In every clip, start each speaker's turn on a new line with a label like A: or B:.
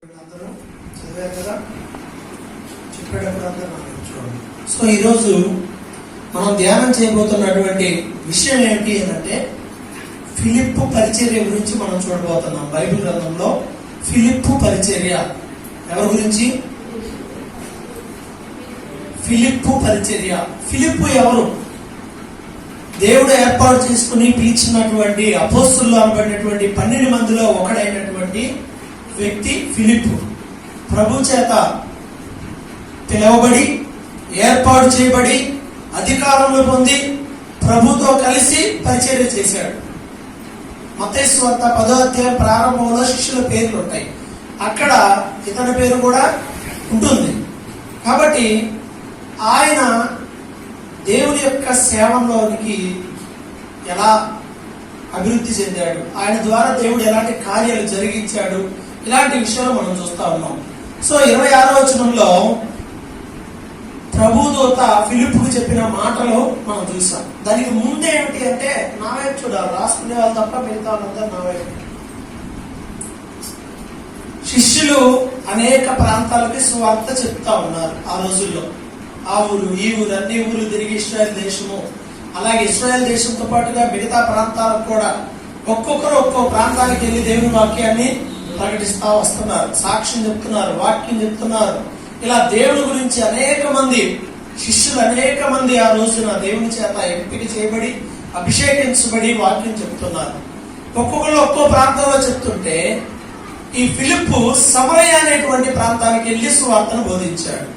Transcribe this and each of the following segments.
A: అందరూ చదివారు కదా, చెప్పేటప్పుడు అందరూ చూడండి. సో ఈరోజు మనం ధ్యానం చేయబోతున్నటువంటి విషయం ఏమిటి అంటే ఫిలిప్పు పరిచర్య గురించి మనం చూడబోతున్నాం. బైబిల్ గ్రంథంలో ఫిలిప్పు పరిచర్య ఎవరి గురించి? ఫిలిప్పు పరిచర్య. ఫిలిప్పు ఎవరు? దేవుడు ఏర్పాటు చేసుకుని పిలిచినటువంటి అపోస్తులు అనబడినటువంటి 12 మందిలో ఒకడైనటువంటి వ్యక్తి ఫిలిప్పు. ప్రభు చేత పిలువబడి ఏర్పాటు చేయబడి అధికారంలో పొంది ప్రభుతో కలిసి పరిచర్య చేశాడు. మత్తయి సువార్త 10వ అధ్యాయం ప్రారంభంలో శిష్యుల పేర్లు ఉంటాయి, అక్కడ ఇతని పేరు కూడా ఉంటుంది. కాబట్టి ఆయన దేవుని యొక్క సేవలోనికి ఎలా అభివృద్ధి చెందాడు, ఆయన ద్వారా దేవుడు ఎలాంటి కార్యాలు జరిగించాడు, ఇలాంటి విషయాలు మనం చూస్తా ఉన్నాం. సో 26వ వచనంలో ప్రభుదూత ఫిలిప్పుకు చెప్పిన మాటలు మనం చూసాం. దానికి ముందే ఏమిటి అంటే నా వైపు చూడాలి, రాసుకునే వాళ్ళు తప్ప మిగతా వాళ్ళందరూ నా వైపు. శిష్యులు అనేక ప్రాంతాలకి సువార్త చెప్తా ఉన్నారు ఆ రోజుల్లో. ఆ ఊరు ఈ ఊరు అన్ని ఊరు తిరిగి ఇశ్రాయేల్ దేశము, అలాగే ఇశ్రాయేల్ దేశంతో పాటుగా మిగతా ప్రాంతాలకు కూడా ఒక్కొక్కరు ఒక్కో ప్రాంతానికి వెళ్ళి దేవుని వాక్యాన్ని ప్రకటిస్తా వస్తున్నారు, సాక్ష్యం చెప్తున్నారు, వాక్యం చెప్తున్నారు. ఇలా దేవుని గురించి అనేక మంది శిష్యులు అనేక మంది ఆ రోజున దేవుని చేత ఎంపిక చేయబడి అభిషేకించబడి వాక్యం చెప్తున్నారు. ఒక్కొక్కరు ఒక్కో ప్రాంతంలో చెప్తుంటే ఈ ఫిలిప్పు సమరయ అనేటువంటి ప్రాంతానికి వెళ్ళి సువార్తను బోధించాడు.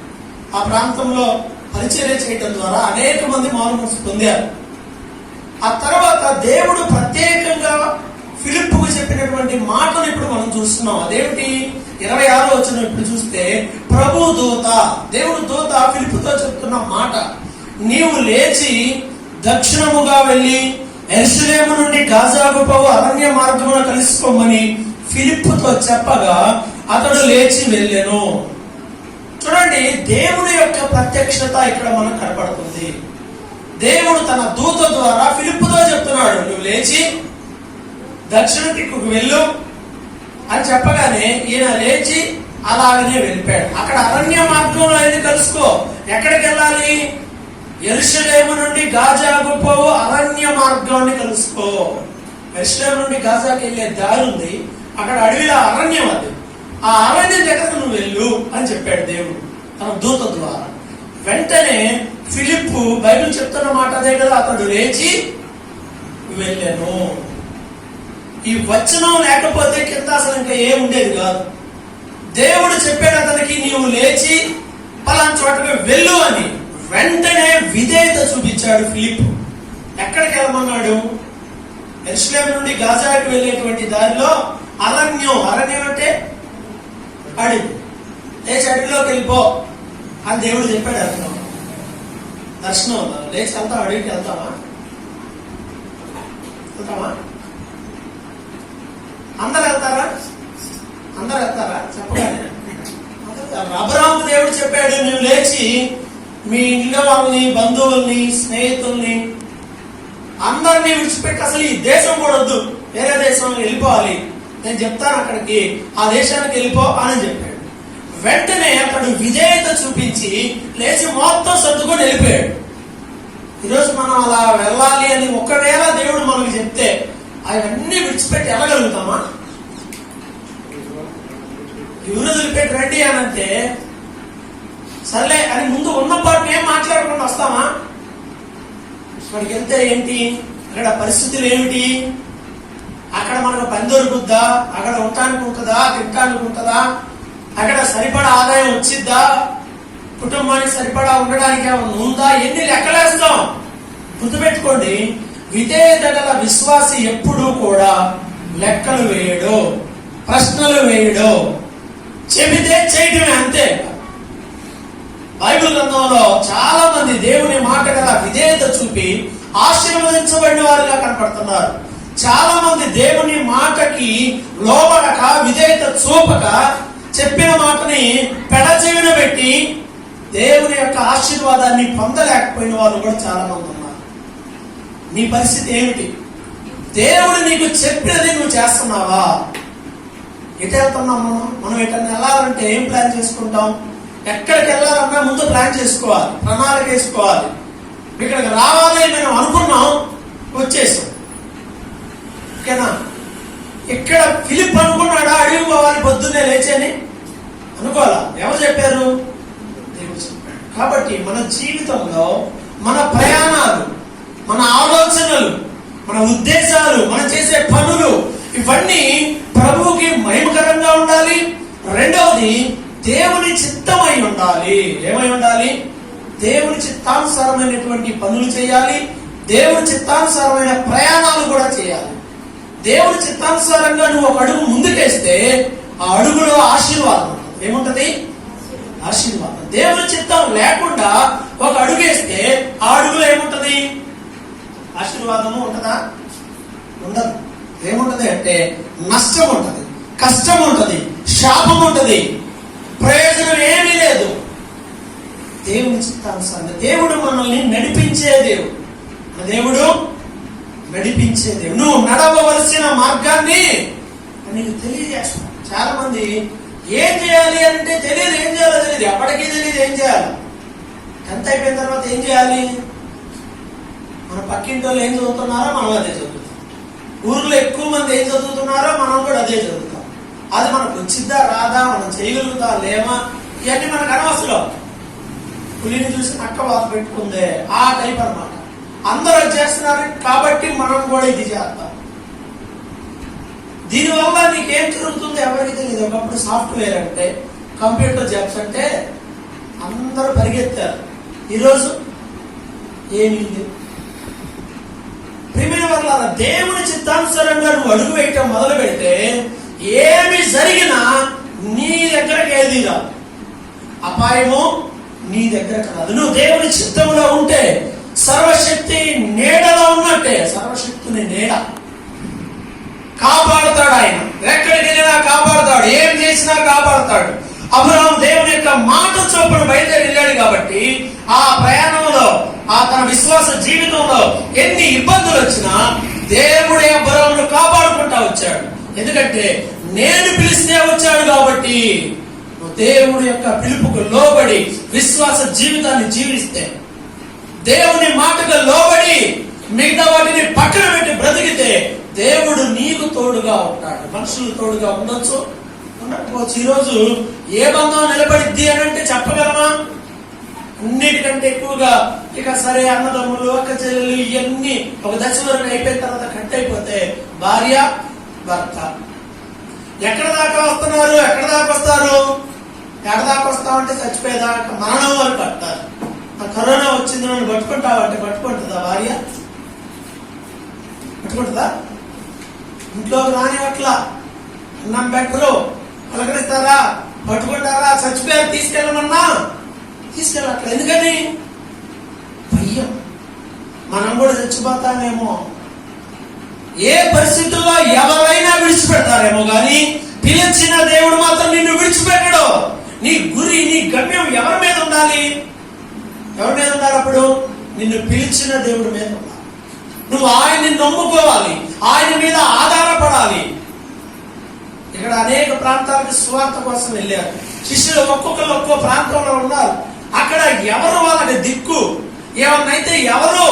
A: ఆ ప్రాంతంలో పరిచర్య చేయడం ద్వారా అనేక మంది మారుమనసు పొందారు. ఆ తర్వాత దేవుడు ప్రత్యేకంగా ఫిలిప్పుకు చెప్పినటువంటి మాటను ఇప్పుడు మనం చూస్తున్నాం. అదేమిటి? 26వ వచనం ఇప్పుడు చూస్తే ప్రభు దూత, దేవుడు దూత ఫిలిప్పుతో చెప్తున్న మాట, నీవు లేచి దక్షిణముగా వెళ్ళి యెరూషలేము నుండి గాజాకు పోవు అరణ్య మార్గమున కలుసుకోమని ఫిలిప్పుతో చెప్పగా అతడు లేచి వెళ్ళెను. చూడండి, దేవుని యొక్క ప్రత్యక్షత ఇక్కడ మనకు కనపడుతుంది. దేవుడు తన దూత ద్వారా ఫిలిప్పుతో చెప్తున్నాడు, నువ్వు లేచి దక్షిణ దిక్కుకు వెళ్ళు అని చెప్పగానే ఈయన లేచి అలాగనే వెళ్ళిపోయాడు. అక్కడ అరణ్య మార్గంలో వెళ్ళి కలుసుకో. ఎక్కడికి వెళ్ళాలి? యెరూషలేము నుండి గాజాకు పోవు అరణ్య మార్గాన్ని కలుసుకో. యెరూషలేము నుండి గాజాకి వెళ్ళే దారి ఉంది, అక్కడ అడవిలో అరణ్యం, అది ఆ అరణ్యం దగ్గరకు నువ్వు వెళ్ళు అని చెప్పాడు దేవుడు తన దూత ద్వారా. వెంటనే ఫిలిప్పు బైబిల్ చెప్తున్న మాట అదే కదా, అతడు లేచి వెళ్ళాను. ఈ వచనం లేకపోతే కింద అసలు ఇంకా ఏముండేది కాదు. దేవుడు చెప్పాడు అతనికి, నీవు లేచి పలానా చోటకి వెళ్ళు అని. వెంటనే విధేయత చూపించాడు ఫిలిప్పు. ఎక్కడికి వెళ్ళమన్నాడు? యెరూషలేము నుండి గాజాకి వెళ్ళేటువంటి దారిలో అరణ్యం, అరణ్యం అంటే అడవి, లేచి అడవిలోకి వెళ్ళిపో అని దేవుడు చెప్పాడు. అర్థం దర్శనం ఉందా? లేచి వెళ్తాం, అడవికి వెళ్తామా? అందరు వెళ్తారా? అందరు వెళ్తారా? చెప్పగానే అబ్రాహాము దేవుడు చెప్పాడు, నువ్వు లేచి మీ ఇంట్లో వాళ్ళని, బంధువుల్ని, స్నేహితుల్ని అందరినీ విడిచిపెట్టి అసలు ఈ దేశం కూడా వద్దు, వేరే దేశం వెళ్ళిపోవాలి, నేను చెప్తాను అక్కడికి, ఆ దేశానికి వెళ్ళిపో అని చెప్పాడు. వెంటనే అతడు విధేయత చూపించి లేచి మొత్తం సర్దుకొని వెళ్ళిపోయాడు. ఈరోజు మనం అలా వెళ్ళాలి అని ఒకవేళ దేవుడు మనకు చెప్తే అవన్నీ విడిచిపెట్టి వెళ్ళగలుగుతామా? ఎవరు వదిలిపెట్టి రండి అని అంటే సర్లే అని ముందు ఉన్న పాటను ఏం మాట్లాడకుండా వస్తామా? అక్కడికి వెళ్తే ఏంటి, అక్కడ పరిస్థితులు ఏమిటి, అక్కడ మనకు పని దొరుకుద్దా, అక్కడ ఉండటానికి ఉంటుందా, తినటానికి ఉంటుందా, అక్కడ సరిపడా ఆదాయం వచ్చిద్దా, కుటుంబానికి సరిపడా ఉండడానికి ఏమన్నా ఉందా, ఎన్ని లెక్కలేస్తాం. గుర్తుపెట్టుకోండి, విధేయత గల విశ్వాసి ఎప్పుడూ కూడా లెక్కలు వేయడు, ప్రశ్నలు వేయడు, చెబితే చేయటమే, అంతే. బైబిల్ గ్రంథంలో చాలా మంది దేవుని మాట గల విధేయత చూపి ఆశీర్వదించబడిన వారుగా కనపడుతున్నారు. చాలా మంది దేవుని మాటకి లోబడక, విధేయత చూపక, చెప్పిన మాటని పెడచెవిన పెట్టి దేవుని యొక్క ఆశీర్వాదాన్ని పొందలేకపోయిన వాళ్ళు కూడా చాలా మంది ఉన్నారు. నీ పరిస్థితి ఏమిటి? దేవుడు నీకు చెప్పినది నువ్వు చేస్తున్నావా? ఎటు వెళ్తున్నాం మనం ఎటన్నా వెళ్ళాలంటే ఏం ప్లాన్ చేసుకుంటాం? ఎక్కడికి వెళ్ళాలన్నా ముందు ప్లాన్ చేసుకోవాలి, ప్రణాళిక వేసుకోవాలి. ఇక్కడికి రావాలి మనం అనుకున్నాం, వచ్చేసాం. ఓకేనా? ఇక్కడ ఫిలిప్ అనుకున్నాడా అడిగి పోవాలి పొద్దున్నే లేచని? అనుకోవాలా? ఎవరు చెప్పారు? దేవుడు చెప్పాడు. కాబట్టి మన జీవితంలో మన ప్రయాణాలు, మన ఆలోచనలు, మన ఉద్దేశాలు, మనం చేసే పనులు ఇవన్నీ ప్రభువుకి మహిమకరంగా ఉండాలి. రెండవది దేవుని చిత్తమై ఉండాలి. ఏమై ఉండాలి? దేవుని చిత్తానుసారమైనటువంటి పనులు చేయాలి. దేవుని చిత్తానుసారమైన ప్రయాణాలు కూడా చేయాలి. దేవుని చిత్తానుసారంగా నువ్వు ఒక అడుగు ముందుకేస్తే ఆ అడుగులో ఆశీర్వాదం ఉంటుంది. ఏముంటది? ఆశీర్వాదం. దేవుని చిత్తం లేకుండా ఒక అడుగు వేస్తే ఆ అడుగులో ఏముంటది? ఆశీర్వాదము ఉంటదా? ఉండదు. ఏముంటది అంటే నష్టం ఉంటది, కష్టం ఉంటది, శాపం ఉంటది, ప్రయోజనం ఏమీ లేదు. దేవుని చిత్తానుసారంగా దేవుడు మనల్ని నడిపించే దేవుడు. దేవుడు నడిపించే దేవుడు. నువ్వు నడవవలసిన మార్గాన్ని నీకు తెలియజేస్తాడు. చాలా మంది ఏం చేయాలి అంటే తెలియదు, ఏం చేయాలో తెలియదు, ఎప్పటికీ తెలియదు ఏం చేయాలి. 10th అయిపోయిన తర్వాత ఏం చేయాలి? మన పక్కింటి వాళ్ళు ఏం చదువుతున్నారో మనం అదే చదువుతాం. ఊర్లో ఎక్కువ మంది ఏం చదువుతున్నారో మనం కూడా అదే చదువుతాం. అది మనకు వచ్చిద్దా రాదా, మనం చేయగలుగుతా లేమా, ఇవన్నీ మనకు అనవసరం. పులిని చూసి నక్క వాత పెట్టుకుందే ఆ టైప్ అన్నమాట. అందరూ వచ్చేస్తున్నారు కాబట్టి మనం కూడా ఇది చేస్తాం. దీనివల్ల నీకేం జరుగుతుందో ఎవరికి తెలియదు. ఒకప్పుడు సాఫ్ట్వేర్ అంటే, కంప్యూటర్ జాబ్స్ అంటే అందరూ పరిగెత్తారు. ఈరోజు ఏమీ లేదు. ప్రియమైన వారలారా, దేవుని చిత్తానుసారంగా నువ్వు అడుగు వేయటం మొదలు పెడితే ఏమి జరిగినా నీ దగ్గరకు ఏది రాదు, అపాయము నీ దగ్గరకు రాదు. నువ్వు దేవుని చిత్తంలో ఉంటే సర్వశక్తి నీడలో ఉన్నట్టే. సర్వశక్తిని నీడ కాపాడుతాడు. ఆయన ఎక్కడికి వెళ్ళినా కాపాడుతాడు, ఏం చేసినా కాపాడుతాడు. అబ్రహాము దేవుని యొక్క మాట చొప్పున బయలుదేరి వెళ్ళాడు కాబట్టి ఆ ప్రయాణంలో, ఆ తన విశ్వాస జీవితంలో ఎన్ని ఇబ్బందులు వచ్చినా దేవుడే అబ్రహామును కాపాడుకుంటా వచ్చాడు. ఎందుకంటే నేను పిలిస్తే వచ్చాడు కాబట్టి. దేవుడి యొక్క పిలుపుకు లోబడి విశ్వాస జీవితాన్ని జీవిస్తే, దేవుని మాటకు లోబడి మిగతా వాటిని పక్కన పెట్టి బ్రతికితే దేవుడు నీకు తోడుగా ఉంటాడు. మనుషులు తోడుగా ఉండొచ్చు, ఉండకపోవచ్చు. ఈరోజు ఏ బంధం నిలబడిద్ది అని అంటే చెప్పగలమా? అన్నిటికంటే ఎక్కువగా ఇక సరే అన్నదమ్ములు, అక్క చెల్లెలు ఇవన్నీ ఒక దశ వరకు అయిపోయిన తర్వాత కట్ అయిపోతే భార్య భర్త ఎక్కడ దాకా వస్తున్నారు, ఎక్కడ దాకా వస్తారు, ఎక్కడ దాకా వస్తామంటే చచ్చిపోయేదాకా మరణం వరకు కట్టారు. కరోనా వచ్చింది నన్ను పట్టుకుంటావంటే పట్టుకుంటుందా భార్య? పట్టుకుంటుందా? ఇంట్లోకి రాని అట్లా అన్నం పెట్టరు, పలకరిస్తారా, పట్టుకుంటారా? చచ్చిపోయారు తీసుకెళ్ళమన్నా తీసుకెళ్ళట్లా. ఎందుకని? భయం. మనం కూడా చచ్చిపోతామేమో. ఏ పరిస్థితుల్లో ఎవరైనా విడిచిపెడతారేమో కానీ పిలిచిన దేవుడు మాత్రం నిన్ను విడిచిపెట్టడు. నీ గురి, నీ గమ్యం ఎవరి మీద ఉండాలి? ఎవరి మీద ఉండాలి? అప్పుడు నిన్ను పిలిచిన దేవుడి మీద ఉండాలి. నువ్వు ఆయన్ని నమ్ముకోవాలి, ఆయన మీద ఆధారపడాలి. ఇక్కడ అనేక ప్రాంతాలకు సువార్త కోసం వెళ్ళారు శిష్యులు. ఒక్కొక్కరు ఒక్కో ప్రాంతంలో ఉన్నారు. అక్కడ ఎవరు వాళ్ళకి దిక్కు? ఏమన్నైతే ఎవరు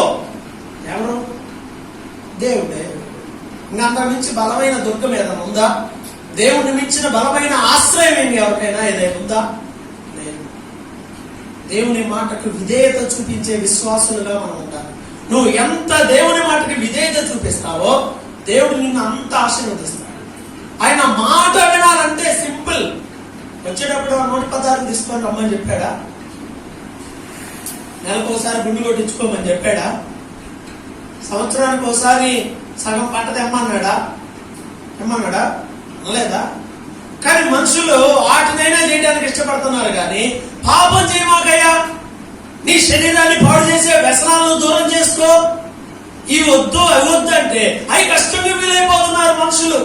A: దేవుడే. ఇంకా మించి బలమైన దుర్గం ఏదైనా ఉందా? దేవుడిని మించిన బలమైన ఆశ్రయం ఏమి ఎవరికైనా ఏదైనా ఉందా? లేదు. దేవుని మాటకు విధేయత చూపించే విశ్వాసులుగా మనం ఉండాలి. నువ్వు ఎంత దేవుని మాటకి విధేయత చూపిస్తావో దేవుడు నిన్ను అంత ఆశీర్వదిస్తాడు. ఆయన మాట వినాలంటే సింపుల్. వచ్చేటప్పుడు 116 తీసుకొని రమ్మని చెప్పాడా? నెలకోసారి గుండు కొట్టించుకోమని చెప్పాడా? సంవత్సరానికి ఒకసారి సగం పంట తెమ్మన్నాడా? అనలేదా? కానీ మనుషులు వాటినైనా చేయడానికి ఇష్టపడుతున్నారు. కానీ పాపం చేయమాకయ్యా, నీ శరీరాన్ని పాడు చేసే వ్యసనాలను దూరం చేసుకో, ఇవి వద్దు అవి వద్దు అంటే అవి కష్టంగా వీలైపోతున్నారు మనుషులు.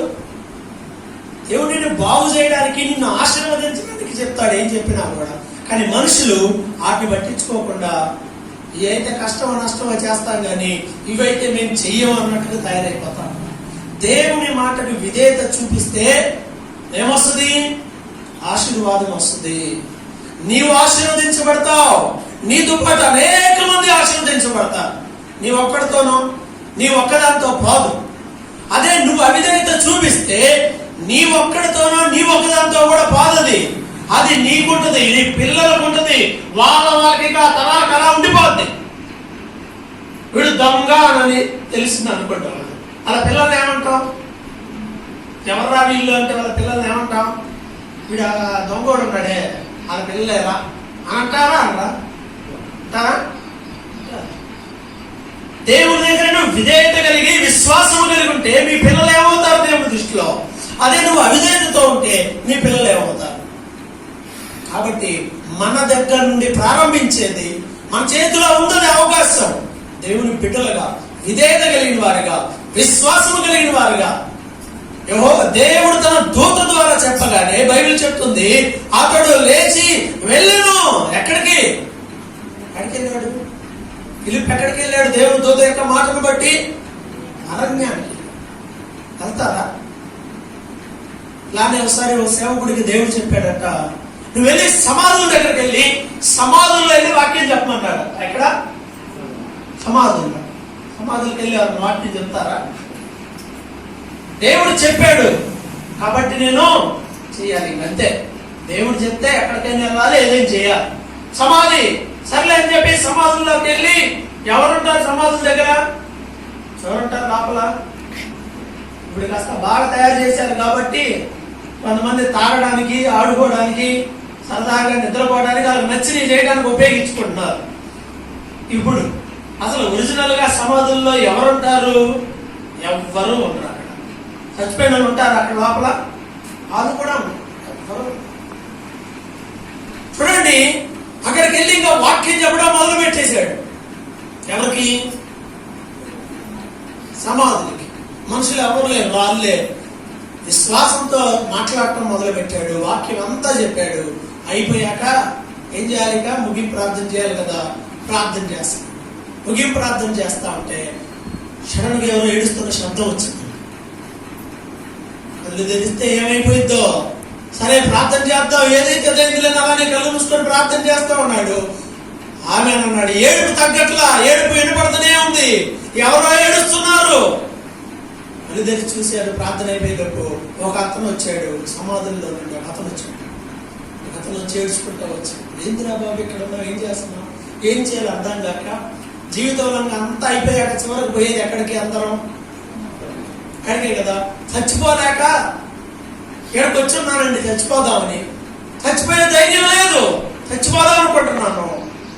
A: దేవుడు నిన్ను బాగు చేయడానికి, నిన్ను ఆశీర్వదించడానికి చెప్తాడు ఏం చెప్పినా కూడా. కానీ మనుషులు వాటిని పట్టించుకోకుండా ఏదైతే కష్టమో నష్టమో చేస్తాం కానీ ఇవైతే మేము చెయ్యం అన్నట్టుగా తయారైపోతాం. దేవుని మాటకు విధేయత చూపిస్తే ఏమొస్తుంది? ఆశీర్వాదం వస్తుంది. నీవు ఆశీర్వదించబడతావు, నీతో పాటు అనేక మంది ఆశీర్వదించబడతారు. నీ ఒక్కడితోనో నీ ఒక్కదాంతో పోదు. అదే నువ్వు అవిధేయత చూపిస్తే నీ ఒక్కడితోనో నీ ఒక్కదాంతో కూడా పోదది. అది నీకుంటది, నీ పిల్లలకు ఉంటుంది, వాళ్ళకి తరాలకు అలా ఉండిపోద్ది. వీడు దొంగ అని తెలిసింది అనుకుంటాం. అలా పిల్లల్ని ఏమంటాం? ఎవర్రా వీళ్ళు అంటే వాళ్ళ పిల్లల్ని ఏమంటాం? వీడు దొంగోడు ఉన్నాడే, వాళ్ళ పిల్లలేరా అంటారా? అంటారా? దేవుడి దగ్గర నువ్వు విధేయత కలిగి విశ్వాసం కలిగి ఉంటే మీ పిల్లలు ఏమవుతారు దేవుడి దృష్టిలో? అదే నువ్వు అవిధేయతతో ఉంటే నీ పిల్లలు ఏమవుతారు? కాబట్టి మన దగ్గర నుండి ప్రారంభించేది, మన చేతిలో ఉన్నది అవకాశం. దేవుని బిడ్డలుగా, విధేయత కలిగిన వారిగా, విశ్వాసం కలిగిన వారిగా, దేవుడు తన దూత ద్వారా చెప్పగానే బైబిల్ చెప్తుంది, అతడు లేచి వెళ్ళను. ఎక్కడికి వెళ్ళాడు? ఫిలిప్ ఎక్కడికి వెళ్ళాడు? దేవుని దూత యొక్క మాటను బట్టి అరణ్యానికి. వెళ్తారా? ఇలానే ఒకసారి ఒక సేవకుడికి దేవుడు చెప్పాడట, నువ్వు వెళ్ళి సమాధుల దగ్గరికి వెళ్ళి సమాధుల్లో వెళ్ళి వాక్యం చెప్పమన్నాడు. ఎక్కడ? సమాధులకు వెళ్ళి వారు వాక్యం చెప్తారా? దేవుడు చెప్పాడు కాబట్టి నేను చేయాలి, అంతే. దేవుడు చెప్తే ఎక్కడికైనా వెళ్ళాలి, ఏదైనా చేయాలి. సమాధి సర్లే అని చెప్పి సమాధుల్లోకి వెళ్ళి ఎవరుంటారు సమాధుల దగ్గర? ఎవరుంటారు లోపల? ఇప్పుడు కాస్త బాగా తయారు చేశారు కాబట్టి కొంతమంది తాగడానికి, ఆడుకోవడానికి, సరదాగా నిద్రపోవడానికి, వాళ్ళకి నచ్చినవి చేయడానికి ఉపయోగించుకుంటున్నారు. ఇప్పుడు అసలు ఒరిజినల్ గా సమాధుల్లో ఎవరుంటారు? ఎవ్వరూ ఉండరు. అక్కడ చచ్చిపోయిన వాళ్ళు ఉంటారు అక్కడ లోపల, వాళ్ళు కూడా ఎవ్వరు. చూడండి, అక్కడికి వెళ్ళి ఇంకా వాక్యం చెప్పడం మొదలు పెట్టేశాడు. ఎవరికి? సమాధులకి. మనుషులు ఎవరు లేరు, వాళ్ళే. విశ్వాసంతో మాట్లాడటం మొదలు పెట్టాడు, వాక్యం అంతా చెప్పాడు. అయిపోయాక ఏం చేయాలి? ఇక ముగింపు ప్రార్థన చేయాలి కదా. ప్రార్థన చేస్తాం. ముగింపు ప్రార్థన చేస్తా ఉంటే సడన్గా ఎవరో ఏడుస్తున్న శబ్దం వచ్చింది. కళ్ళు తెరిస్తే ఏమైపోయిద్దో. సరే ప్రార్థన చేద్దాం, ఏదైతే తెలియదు అలానే కళ్ళు మూసుకొని ప్రార్థన చేస్తా ఉన్నాడు. ఆమె అన్నాడు, ఏడుపు తగ్గట్లా, ఏడుపు వినపడుతూనే ఉంది, ఎవరో ఏడుస్తున్నారు. కళ్ళు తెరిచి చూశాడు. ప్రార్థన అయిపోయేటప్పుడు ఒక అతను వచ్చాడు, సమాధుల్లో నుండి ఒక అతను వచ్చాడు. అతను వచ్చి ఏడుచుకుంటా వచ్చాడు. ఏందిరా బాబు ఇక్కడ ఉన్నావు, ఏం చేస్తున్నావు, ఏం చేయాలి అర్థం కాక, జీవితంలో అంతా అయిపోయాక చివరికి పోయేది ఎక్కడికి? అందరం అక్కడికే కదా. చచ్చిపోలేక ఇక్కడికి వచ్చున్నానండి చచ్చిపోదామని. చచ్చిపోయే ధైర్యం లేదు, చచ్చిపోదాం అనుకుంటున్నాను.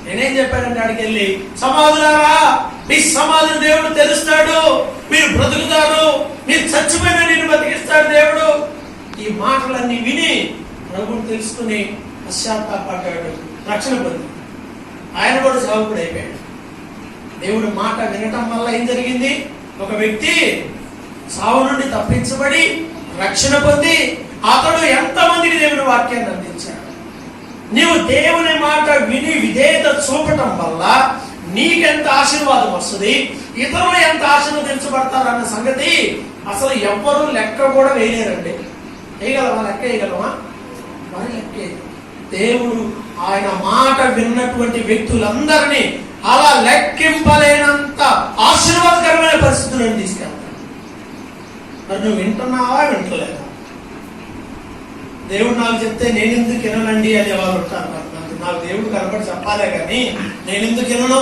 A: నేనేం చెప్పానంటే అక్కడికి వెళ్ళి, సమాధులారా మీ సమాధిని దేవుడు తెరుస్తాడు, మీరు బ్రతుకుతారు, మీరు చచ్చిపోయినా నేను బతికిస్తాడు దేవుడు. ఈ మాటలన్నీ విని ప్రభువుని తెలుసుకుని పశ్చాత్తాపడ్డాడు, రక్షణ పొంది ఆయన కూడా సేవకుడు అయిపోయాడు. దేవుడు మాట వినటం వల్ల ఏం జరిగింది? ఒక వ్యక్తి సావు నుండి తప్పించబడి రక్షణ పొంది అతడు ఎంతమందికి దేవుని వాక్యాన్ని అందించాడు. నీవు దేవుని మాట విని విధేయత చూపటం వల్ల నీకెంత ఆశీర్వాదం వస్తుంది, ఇతరులు ఎంత ఆశీర్వదించబడతారన్న సంగతి అసలు ఎవ్వరూ లెక్క కూడా వేయలేరండి. వేయగలమా? లెక్క వేయగలమా? మరి లెక్క. దేవుడు ఆయన మాట విన్నటువంటి వ్యక్తులందరినీ అలా లెక్కింపలేనంత ఆశీర్వాదకరమైన పరిస్థితులను తీసుకెళ్తాడు. మరి నువ్వు వింటున్నావా, వింటలేదా? దేవుడు నాకు చెప్తే నేను ఎందుకు విననండి అని వాళ్ళు ఉంటారు. నాకు దేవుడు కనపడి చెప్పాలే కానీ నేను ఎందుకు వినను?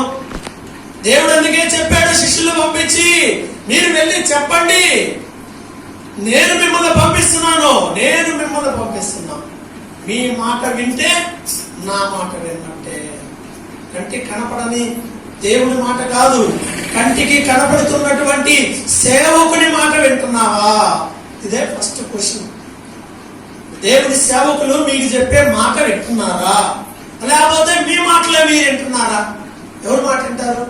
A: దేవుడు అందుకే చెప్పాడు, శిష్యులు పంపించి మీరు వెళ్ళి చెప్పండి, నేను మిమ్మల్ని పంపిస్తున్నాను, మీ మాట వింటే నా మాట విన్నట్టే. కంటికి కనపడని దేవుని మాట కాదు, కంటికి కనపడుతున్నటువంటి సేవకుని మాట వింటున్నావా? ఇదే ఫస్ట్ క్వశ్చన్. దేవుని సేవకులు మీకు చెప్పే మాట వింటున్నారా, లేకపోతే మీ మాటలే మీరు వింటున్నారా? ఎవరు మాట వింటారు?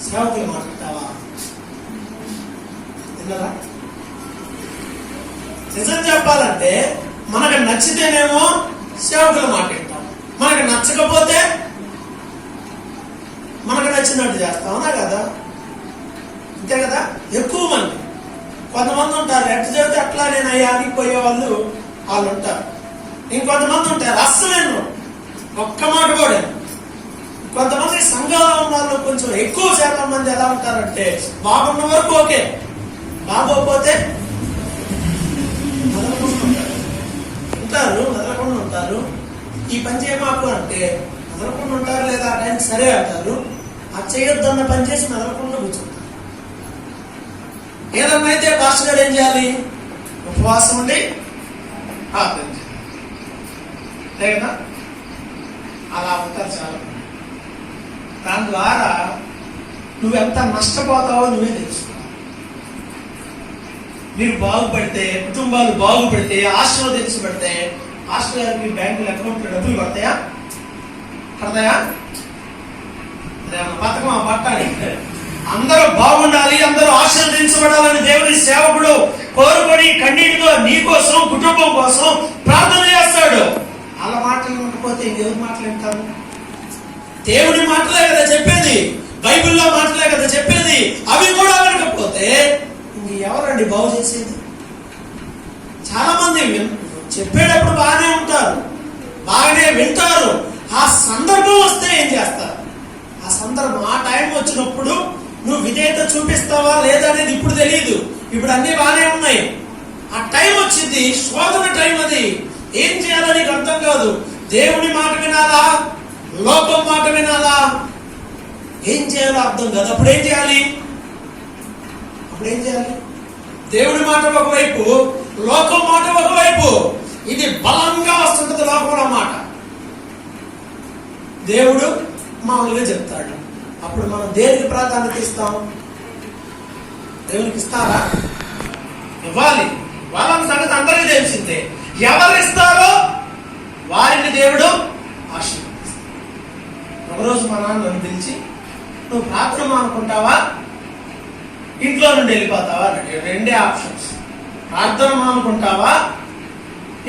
A: సేవకులు మాట వింటావా? విన్నారా? నిజం చెప్పాలంటే మనకు నచ్చితేనేమో సేవకుల మాట వింటాం, మనకు నచ్చకపోతే మనకు నచ్చినట్టు చేస్తాం. అవునా కదా? అంతే కదా? ఎక్కువ కొంతమంది ఉంటారు ఎట్లా చెబితే అట్లా నేను అయ్యా అని పోయే వాళ్ళు ఉంటారు. ఇంకొంతమంది ఉంటారు అస్సలేను ఒక్క మాట కూడా. కొంతమంది సంఘంలో ఉన్న వాళ్ళు కొంచెం ఎక్కువ శాతం మంది ఎలా ఉంటారంటే బాగున్న వరకు ఓకే, బాగోకపోతే వదలకుండా ఉంటారు. ఈ పని చేయమాకు అంటే వదలకుండా ఉంటారు, లేదా ఆ టైంకి సరే అంటారు. అది చేయొద్దన్న పని చేసి వదలకుండా కూర్చుంటారు. ఏదన్నా అయితే పాస్టర్ గారు ఏం చేయాలి? ఉపవాసం ఉండి ప్రార్థన చేయాలి కదా. అలా ఉంటారు చాలా. దాని ద్వారా నువ్వెంత నష్టపోతావో నువ్వే తెలుసుకో. మీరు బాగుపడితే, కుటుంబాలు బాగుపడితే, ఆశీర్వదించబడితే పాస్టర్ గారికి బ్యాంకులు అకౌంట్లో డబ్బులు పడతాయా? పథకం పట్టాలి. అందరూ బాగుండాలి, అందరూ ఆశీర్వదించబడాలని దేవుని సేవకుడు కోరుకొని కన్నీటితో నీ కోసం, కుటుంబం కోసం ప్రార్థన చేస్తాడు. అలా మాటలు ఉండకపోతే ఇంకెవరి మాటలు వింటారు? దేవుడి మాటలే కదా చెప్పేది, బైబిల్లో మాటలే కదా చెప్పేది. అవి కూడా వినకపోతే ఎవరండి బాగు చేసేది? చాలా మంది చెప్పేటప్పుడు బాగానే ఉంటారు, బాగానే వింటారు. ఆ సందర్భం వస్తే ఏం చేస్తారు? ఆ సందర్భం, ఆ టైం వచ్చినప్పుడు నువ్వు విధేయత చూపిస్తావా లేదా అనేది ఇప్పుడు తెలియదు. ఇప్పుడు అన్ని బాగానే ఉన్నాయి. ఆ టైం వచ్చింది, శోధన టైం. అది ఏం చేయాలో నీకు అర్థం కాదు. దేవుని మాట వినాలా, లోకం మాట వినాలా, ఏం చేయాలో అర్థం కాదు. అప్పుడు ఏం చేయాలి? దేవుడి మాట ఒకవైపు, లోకం మాట ఒకవైపు. ఇది బలంగా వస్తుంటది లోకంలో మాట. దేవుడు మామూలుగా చెప్తాడు. అప్పుడు మనం దేనికి ప్రాధాన్యత ఇస్తాం? దేవునికి ఇస్తారా? ఇవ్వాలి. వాళ్ళని సంగతి అందరికీ తెలిసిందే. ఎవరు ఇస్తారో వారిని దేవుడు ఆశీర్వదిస్తాడు. ఒకరోజు మా నాన్న నన్ను పిలిచి, నువ్వు ప్రార్థన మానుకుంటావా, ఇంట్లో నుండి వెళ్ళిపోతావా అన్నట్టు. రెండే ఆప్షన్స్. ప్రార్థన మానుకుంటావా,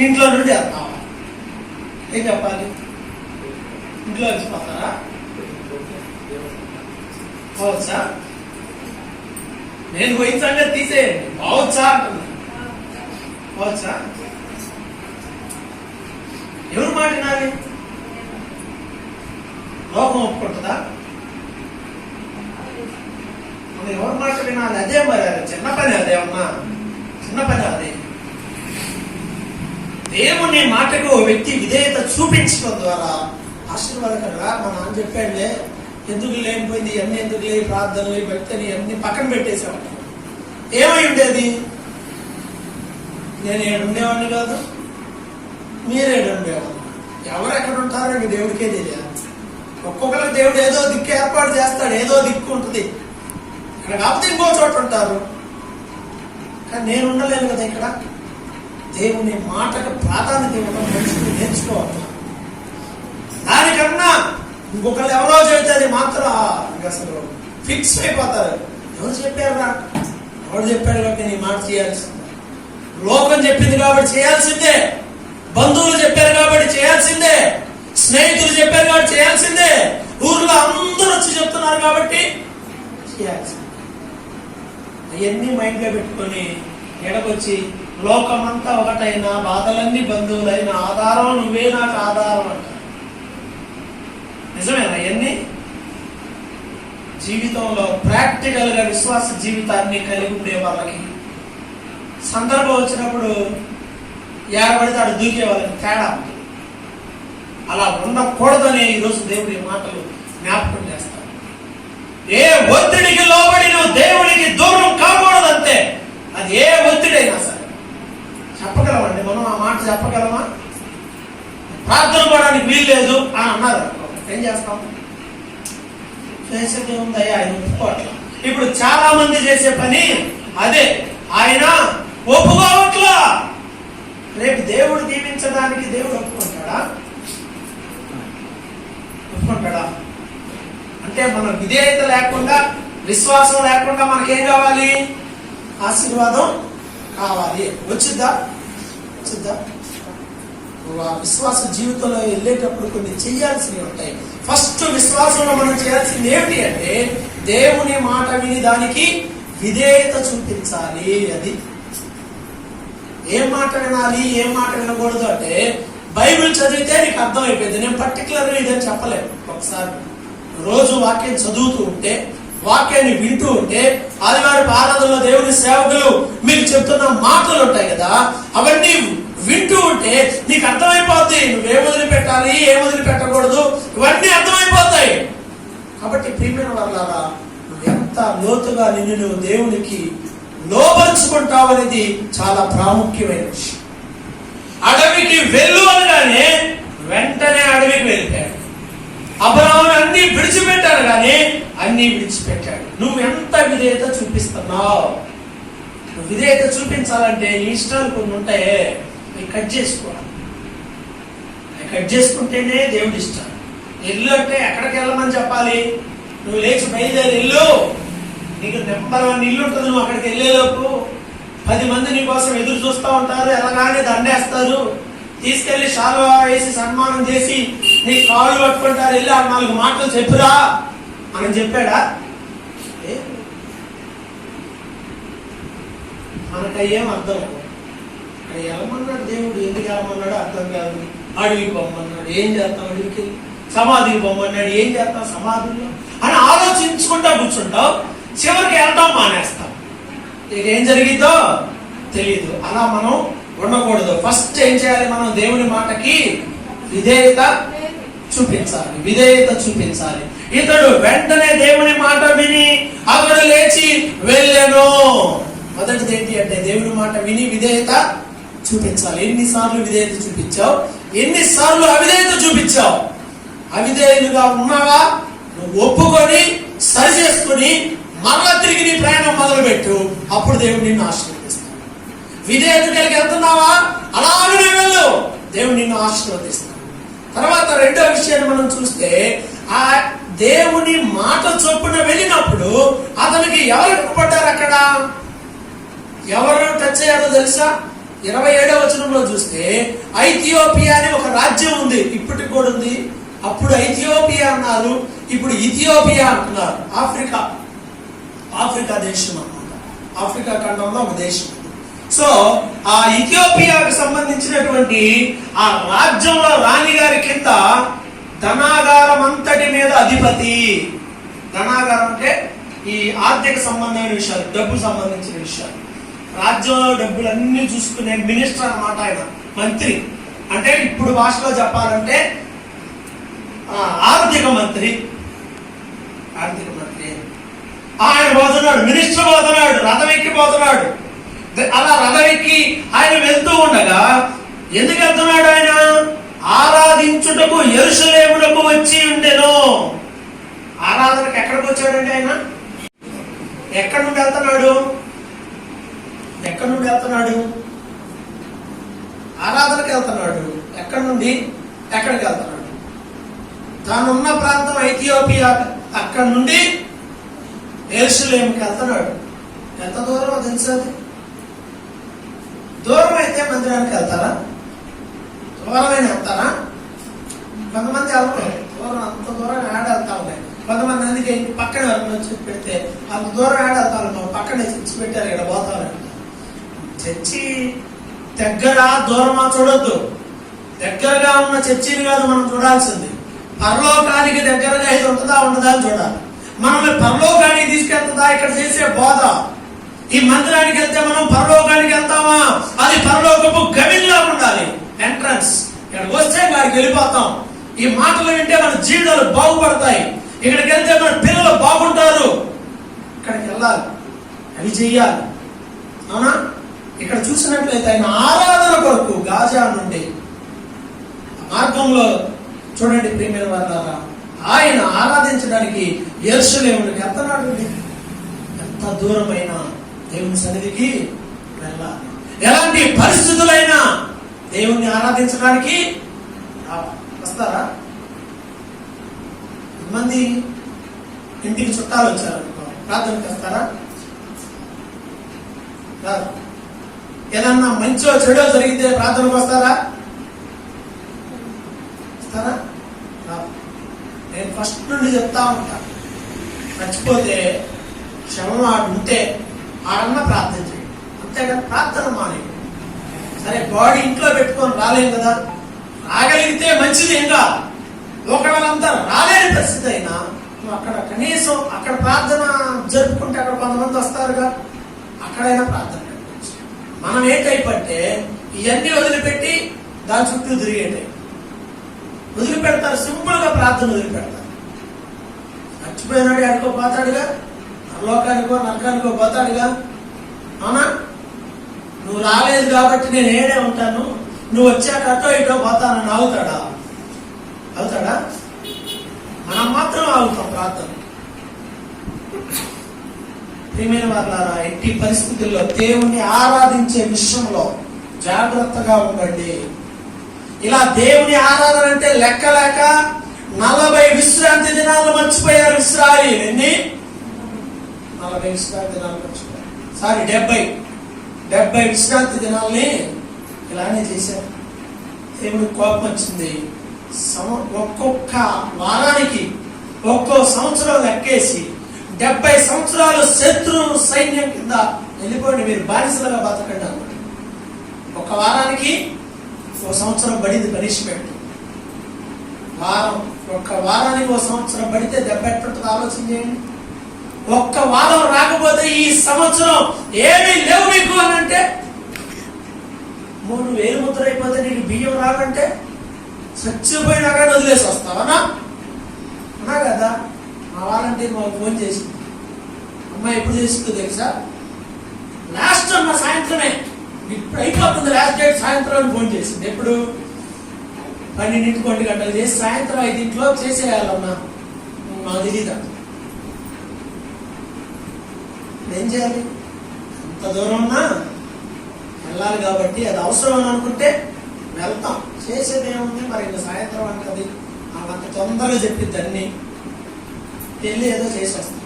A: ఇంట్లో నుండి వెళ్తావా? ఏం చెప్పాలి? ఇంట్లో వెళ్ళిపోతారా? బావచ్చా? నేను పోయిన సంగతి తీసేయండి. బావచ్చా అంటున్నా. బావచ్చా? ఎవరు మాట వినాలి? లోకం ఒప్పుకుంటుందా? ఎవరి మాట వినాలి? అదే మరి చిన్న పని. అదేమన్నా చిన్న పని? అదే దేవుని మాటకు వ్యక్తి విధేయత చూపించడం ద్వారా ఆశీర్వాదకరంగా. మా నాన్న చెప్పాడులే, ఎందుకు లేనిపోయింది ఇవన్నీ, ఎందుకు లేని ప్రార్థనలు, భక్తిని అన్ని పక్కన పెట్టేసాము. ఏమై ఉండేది? నేను ఏడుండేవాడిని కాదు, మీరేడుండేవాడిని. ఎవరు ఎక్కడ ఉంటారో ఇంక దేవుడికే తెలియాలి. ఒక్కొక్కరికి దేవుడు ఏదో దిక్కు ఏర్పాటు చేస్తాడు, ఏదో దిక్కు ఉంటుంది. ఇక్కడ కాకపోతే ఇంకో చోట ఉంటారు. కానీ నేను ఉండలేను కదా ఇక్కడ. దేవుని మాటకు ప్రాధాన్యత ఇవ్వడం మనిషిని నేర్చుకోవాలి. దానికన్నా ఇంకొకరు ఎవరో చెబితే అది మాత్రం అసలు ఫిక్స్ అయిపోతారు. ఎవరు చెప్పారురా? ఎవరు చెప్పాడు కాబట్టి నీ మాట చేయాల్సిందే. లోకం చెప్పింది కాబట్టి చేయాల్సిందే, బంధువులు చెప్పారు కాబట్టి చేయాల్సిందే, స్నేహితులు చెప్పారు కాబట్టి చేయాల్సిందే, ఊర్లో అందరూ వచ్చి చెప్తున్నారు కాబట్టి చేయాల్సిందే. అవన్నీ మైండ్ లో పెట్టుకొని ఎడకొచ్చి లోకమంతా ఒకటైనా, బాధలన్నీ బంధువులైన, ఆధారం నువ్వే నాకు ఆధారం అంట. నిజమేనా? అవన్నీ జీవితంలో ప్రాక్టికల్ గా విశ్వాస జీవితాన్ని కలిగి ఉండే వాళ్ళకి సందర్భం వచ్చినప్పుడు ఏడబడితే అడు దూకే వాళ్ళకి తేడా ఉంది. అలా ఉండకూడదని ఈరోజు దేవుడి మాటలు జ్ఞాపకం చేస్తారు. ఏ ఒత్తిడికి లోబడి నువ్వు దేవుడికి దూరం కాకూడదంతే. అది ఏ ఒత్తిడైనా సరే. చెప్పగలమండి మనం ఆ మాట? చెప్పగలమా? ప్రార్థన పోవడానికి వీలు లేదు అని అన్నారు. ఏం చేస్తాం? చేసేది ఉంది. ఆయన ఒప్పుకోవట్లా. ఇప్పుడు చాలా మంది చేసే పని అదే. ఆయన ఒప్పుకోవట్లా. రేపు దేవుడు దీవించడానికి దేవుడు ఒప్పుకుంటాడా? అంటే మన విధేయత లేకుండా, విశ్వాసం లేకుండా మనకేం కావాలి? ఆశీర్వాదం కావాలి. వచ్చిద్దా? ఆ విశ్వాస జీవితంలో వెళ్ళేటప్పుడు కొన్ని చేయాల్సినవి ఉంటాయి. ఫస్ట్ విశ్వాసంలో మనం చేయాల్సింది ఏమిటి అంటే దేవుని మాట విని దానికి విధేయత చూపించాలి. అది ఏం మాట వినాలి, ఏం మాట వినకూడదు అంటే బైబిల్ చదివితే నీకు అర్థమైపోయింది. నేను పర్టికులర్గా ఇదని చెప్పలేను. ఒకసారి రోజు వాక్యం చదువుతూ ఉంటే, వాక్యాన్ని వింటూ ఉంటే, ఆదివారం ఆరాధనలో దేవుని సేవకులు మీకు చెప్తున్న మాటలు ఉంటాయి కదా, అవన్నీ వింటూ ఉంటే నీకు అర్థమైపోద్ది. నువ్వేం వదిలిపెట్టాలి, ఏం వదిలిపెట్టకూడదు, ఇవన్నీ అర్థమైపోతాయి. కాబట్టి ప్రియమైన వాళ్ళారా, నువ్వు ఎంత లోతుగా నిన్ను నువ్వు దేవునికి లోపరుచుకుంటావు అనేది చాలా ప్రాముఖ్యమైన విషయం. అడవికి వెళ్ళు అనగానే వెంటనే అడవికి వెళ్ళిపోయాడు. అబ్రాహాము అన్ని విడిచిపెట్టాడు కానీ అన్ని విడిచిపెట్టాడు. నువ్వు ఎంత విధేయత చూపిస్తున్నావు? నువ్వు విధేయత చూపించాలంటే నీ ఇష్టాలు కొన్ని ఉంటాయే, అవి కట్ చేసుకోవాలి. అవి కట్ చేసుకుంటేనే దేవుడి ఇష్టం. ఇల్లు అంటే ఎక్కడికి వెళ్ళమని చెప్పాలి? నువ్వు లేచి బయలుదేరి ఇల్లు, నీకు నెంబర్ 1 ఇల్లు ఉంటుంది. నువ్వు అక్కడికి వెళ్ళేలోపు 10 మంది నీ కోసం ఎదురు చూస్తూ ఉంటారు. ఎలాగానే దండేస్తారు, తీసుకెళ్లి శాలువా వేసి సన్మానం చేసి నీ కాళ్ళు పట్టుకుంటారు. వెళ్ళి ఆ 4 మాటలు చెప్పురా అని చెప్పాడా? మనకు ఏం అర్థం వెళ్ళమన్నాడు దేవుడు. ఎందుకు వెళ్ళమన్నాడు అర్థం కాదు. అడవికి పొమ్మన్నాడు, ఏం చేస్తాం? అడవికి సమాధికి పొమ్మన్నాడు, ఏం చేస్తాం సమాధుల్లో అని ఆలోచించుకుంటా కూర్చుంటావు. చివరికి వెళ్తాం మానేస్తాం. ఇక ఏం జరిగిందో తెలియదు. అలా మనం ఉండకూడదు. ఫస్ట్ ఏం చేయాలి? మనం దేవుని మాటకి విధేయత చూపించాలి. విధేయత చూపించాలి. ఇతడు వెంటనే దేవుని మాట విని అతడు లేచి వెళ్ళెను. మొదటిది ఏంటి అంటే దేవుని మాట విని విధేయత చూపించాలి. ఎన్నిసార్లు విధేయత చూపించావు? ఎన్నిసార్లు అవిధేయత చూపించావు? అవిధేయులుగా ఉన్నావా? నువ్వు ఒప్పుకొని సరి చేసుకుని మరలా తిరిగి నీ ప్రయాణం మొదలుపెట్టు. అప్పుడు దేవుడు నిన్ను ఆశీర్వదిస్తాడు. విధేయత కలిగి వెళ్తున్నావా? అలాగనే వెళ్ళు, దేవుడు నిన్ను ఆశీర్వదిస్తాడు. తర్వాత రెండో విషయాన్ని మనం చూస్తే, ఆ దేవుని మాట చొప్పున వెళ్ళినప్పుడు అతనికి ఎవరు ఇవ్వబడ్డారు? అక్కడ ఎవరు టచ్ అయ్యారో తెలుసా? 27వ వచనంలో చూస్తే ఐథియోపియా అని ఒక రాజ్యం ఉంది, ఇప్పటికి కూడా ఉంది. అప్పుడు ఐథియోపియా అన్నారు, ఇప్పుడు ఇథియోపియా అంటున్నారు. ఆఫ్రికా దేశం అన్నమాట. ఆఫ్రికా ఖండంలో ఒక దేశం. సో ఆ ఇథియోపియాకు సంబంధించినటువంటి ఆ రాజ్యంలో రాణిగారి కింద ధనాగారం అంతటి మీద అధిపతి. ధనాగారం అంటే ఈ ఆర్థిక సంబంధమైన విషయాలు, డబ్బు సంబంధించిన విషయాలు. రాజ్యంలో డబ్బులన్నీ చూసుకునే మినిస్టర్ అన్నమాట ఆయన. మంత్రి అంటే ఇప్పుడు భాషలో చెప్పాలంటే ఆర్థిక మంత్రి. ఆయన పోతున్నాడు, మినిస్టర్ పోతున్నాడు, రథం ఎక్కి పోతున్నాడు. అలా రథం ఎక్కి ఆయన వెళ్తూ ఉండగా ఎందుకు వెళ్తున్నాడు? ఆయన ఆరాధించుటకు యెరూషలేమునకు వచ్చి ఉండెను. ఆరాధనకు ఎక్కడికి వచ్చాడండి ఆయన? ఎక్కడి నుండి వెళ్తున్నాడు? ఆరాధనకు వెళ్తున్నాడు. ఎక్కడి నుండి ఎక్కడికి వెళ్తున్నాడు? తానున్న ప్రాంతం ఐథియోపియా, అక్కడి నుండి యెరూషలేముకి వెళ్తున్నాడు. ఎంత దూరమో తెలుసా? దూరం అయితే మందిరానికి వెళ్తారా? దూరమైన వెళ్తారా? కొంతమంది వెళ్తారు. దూరం అంత దూరం ఆడ వెళ్తా ఉన్నాయి. కొంతమంది అందుకే పక్కన వచ్చి పెడితే అంత దూరం ఆడ వెళ్తా ఉంటాం. పక్కనే చర్చి పెట్టారు, ఇక్కడ పోతారు. చర్చి దగ్గర దూరమా చూడొద్దు. దగ్గరగా ఉన్న చర్చిని కాదు మనం చూడాల్సింది, పరలోకానికి దగ్గరగా ఇది ఉంటుందా ఉండదా అని చూడాలి. మనల్ని పరలోకానికి తీసుకెళ్తుందా ఇక్కడ చేసే బోధ? ఈ మందిరానికి వెళ్తే మనం పరలోకానికి వెళ్తామా? అది పరలోకపు గవిన్లా ఉండాలి, ఎంట్రన్స్. ఇక్కడికి వస్తే వారికి వెళ్ళిపోతాం. ఈ మాటలు వింటే మన జీవితాలు బాగుపడతాయి. ఇక్కడికి వెళ్తే మన పిల్లలు బాగుంటారు. ఇక్కడికి వెళ్ళాలి, అవి చెయ్యాలి. అవునా? ఇక్కడ చూసినట్లయితే ఆయన ఆరాధన కొరకు గాజా నుండి మార్గంలో చూడండి ప్రియమైన వారలారా, ఆయన ఆరాధించడానికి యెరూషలేముకి వెళ్తున్నాడు. ఎంత దూరమైన దేవుని సన్నిధికి వెళ్ళాలి. ఎలాంటి పరిస్థితులైనా దేవుణ్ణి ఆరాధించడానికి వస్తారా? మంది ఇంటికి చుట్టాలు వచ్చారు, ప్రార్థనకి వస్తారా? ఏదన్నా మంచో చెడో జరిగితే ప్రార్థనకు వస్తారా? నేను ఫస్ట్ నుండి చెప్తా ఉంటా, మర్చిపోతే శవం ఆడు ఉంటే ఆడన్నా ప్రార్థన చేయండి, అంతేగాని ప్రార్థన మానే. సరే బాడీ ఇంట్లో పెట్టుకొని రాలేం కదా, రాగలిగితే మంచిది. ఇంకా ఒకళ్ళంతా రాలేని పరిస్థితి అయినా నువ్వు అక్కడ కనీసం అక్కడ ప్రార్థన జరుపుకుంటే అక్కడ కొంతమంది వస్తారుగా, అక్కడైనా ప్రార్థన పెట్టుకోవచ్చు. మనం ఏంటైపోతే ఇవన్నీ వదిలిపెట్టి దాని చుట్టూ తిరిగేటే వదిలిపెడతారు, సింపుల్ గా ప్రార్థన వదిలిపెడతారు. చచ్చిపోయినాడు ఎక్కడికో పోతాడుగా, నరలోకానికో నరకానికో పోతాడుగా. అవునా? నువ్వు రాలేదు కాబట్టి నేను ఏడే ఉంటాను, నువ్వు వచ్చాక అటో ఇటో పోతానని అవుతాడా? అవుతాడా? మనం మాత్రం ఆగుతాం ప్రార్థన. ప్రియమైన వారులారా, ఎట్టి పరిస్థితుల్లో దేవుణ్ణి ఆరాధించే విషయంలో జాగ్రత్తగా ఉండండి. ఇలా దేవుని ఆరాధన అంటే లెక్కలేక 40 విశ్రాంతి దినాలు మర్చిపోయారు ఇశ్రాయేలు. ఎన్ని? 40 విశ్రాంతి దినాలు మర్చిపోయారు. 70 విశ్రాంతి దినాల్ని ఇలానే చేశారు. దేవుడికి కోపం వచ్చింది. ఒక్కొక్క వారానికి ఒక్కో సంవత్సరం లెక్కేసి 70 సంవత్సరాలు శత్రు సైన్యం కింద వెళ్ళిపోండి, మీరు బానిసలుగా బతకండి అన్నమాట. ఒక వారానికి ఒక సంవత్సరం పడింది పనిష్మెంట్. ఒక్క వారానికి ఒక సంవత్సరం పడితే దెబ్బ ఎట్టుంటుంది ఆలోచన చేయండి. ఒక్క వారం రాకపోతే ఈ సంవత్సరం ఏమీ లేవు మీకు అని అంటే, 3000 ముద్ర అయిపోతే నీకు బియ్యం రాకంటే చచ్చిపోయినాక వదిలేసి వస్తావనా? అన్నా కదా. మా వాలంటీర్ మాకు ఫోన్ చేసింది. అమ్మాయి ఎప్పుడు చేసిందో తెలుసా? లాస్ట్ అన్న సాయంత్రమే, ఇప్పుడు అయిపోతుంది లాస్ట్ డేట్ సాయంత్రం ఫోన్ చేసింది. ఎప్పుడు? 12 గంటలు చేసి సాయంత్రం 5 చేసేయాలన్నా. మాకు తెలీదా? ఏం చేయాలి? అంత దూరం ఉన్నా వెళ్ళాలి కాబట్టి అది అవసరం అని అనుకుంటే వెళ్తాం. చేసేది ఏముంది మరి, ఇంకా సాయంత్రం అంటది, అంత తొందరగా చెప్పిద్ది అన్ని, వెళ్ళి ఏదో చేసి వస్తాం.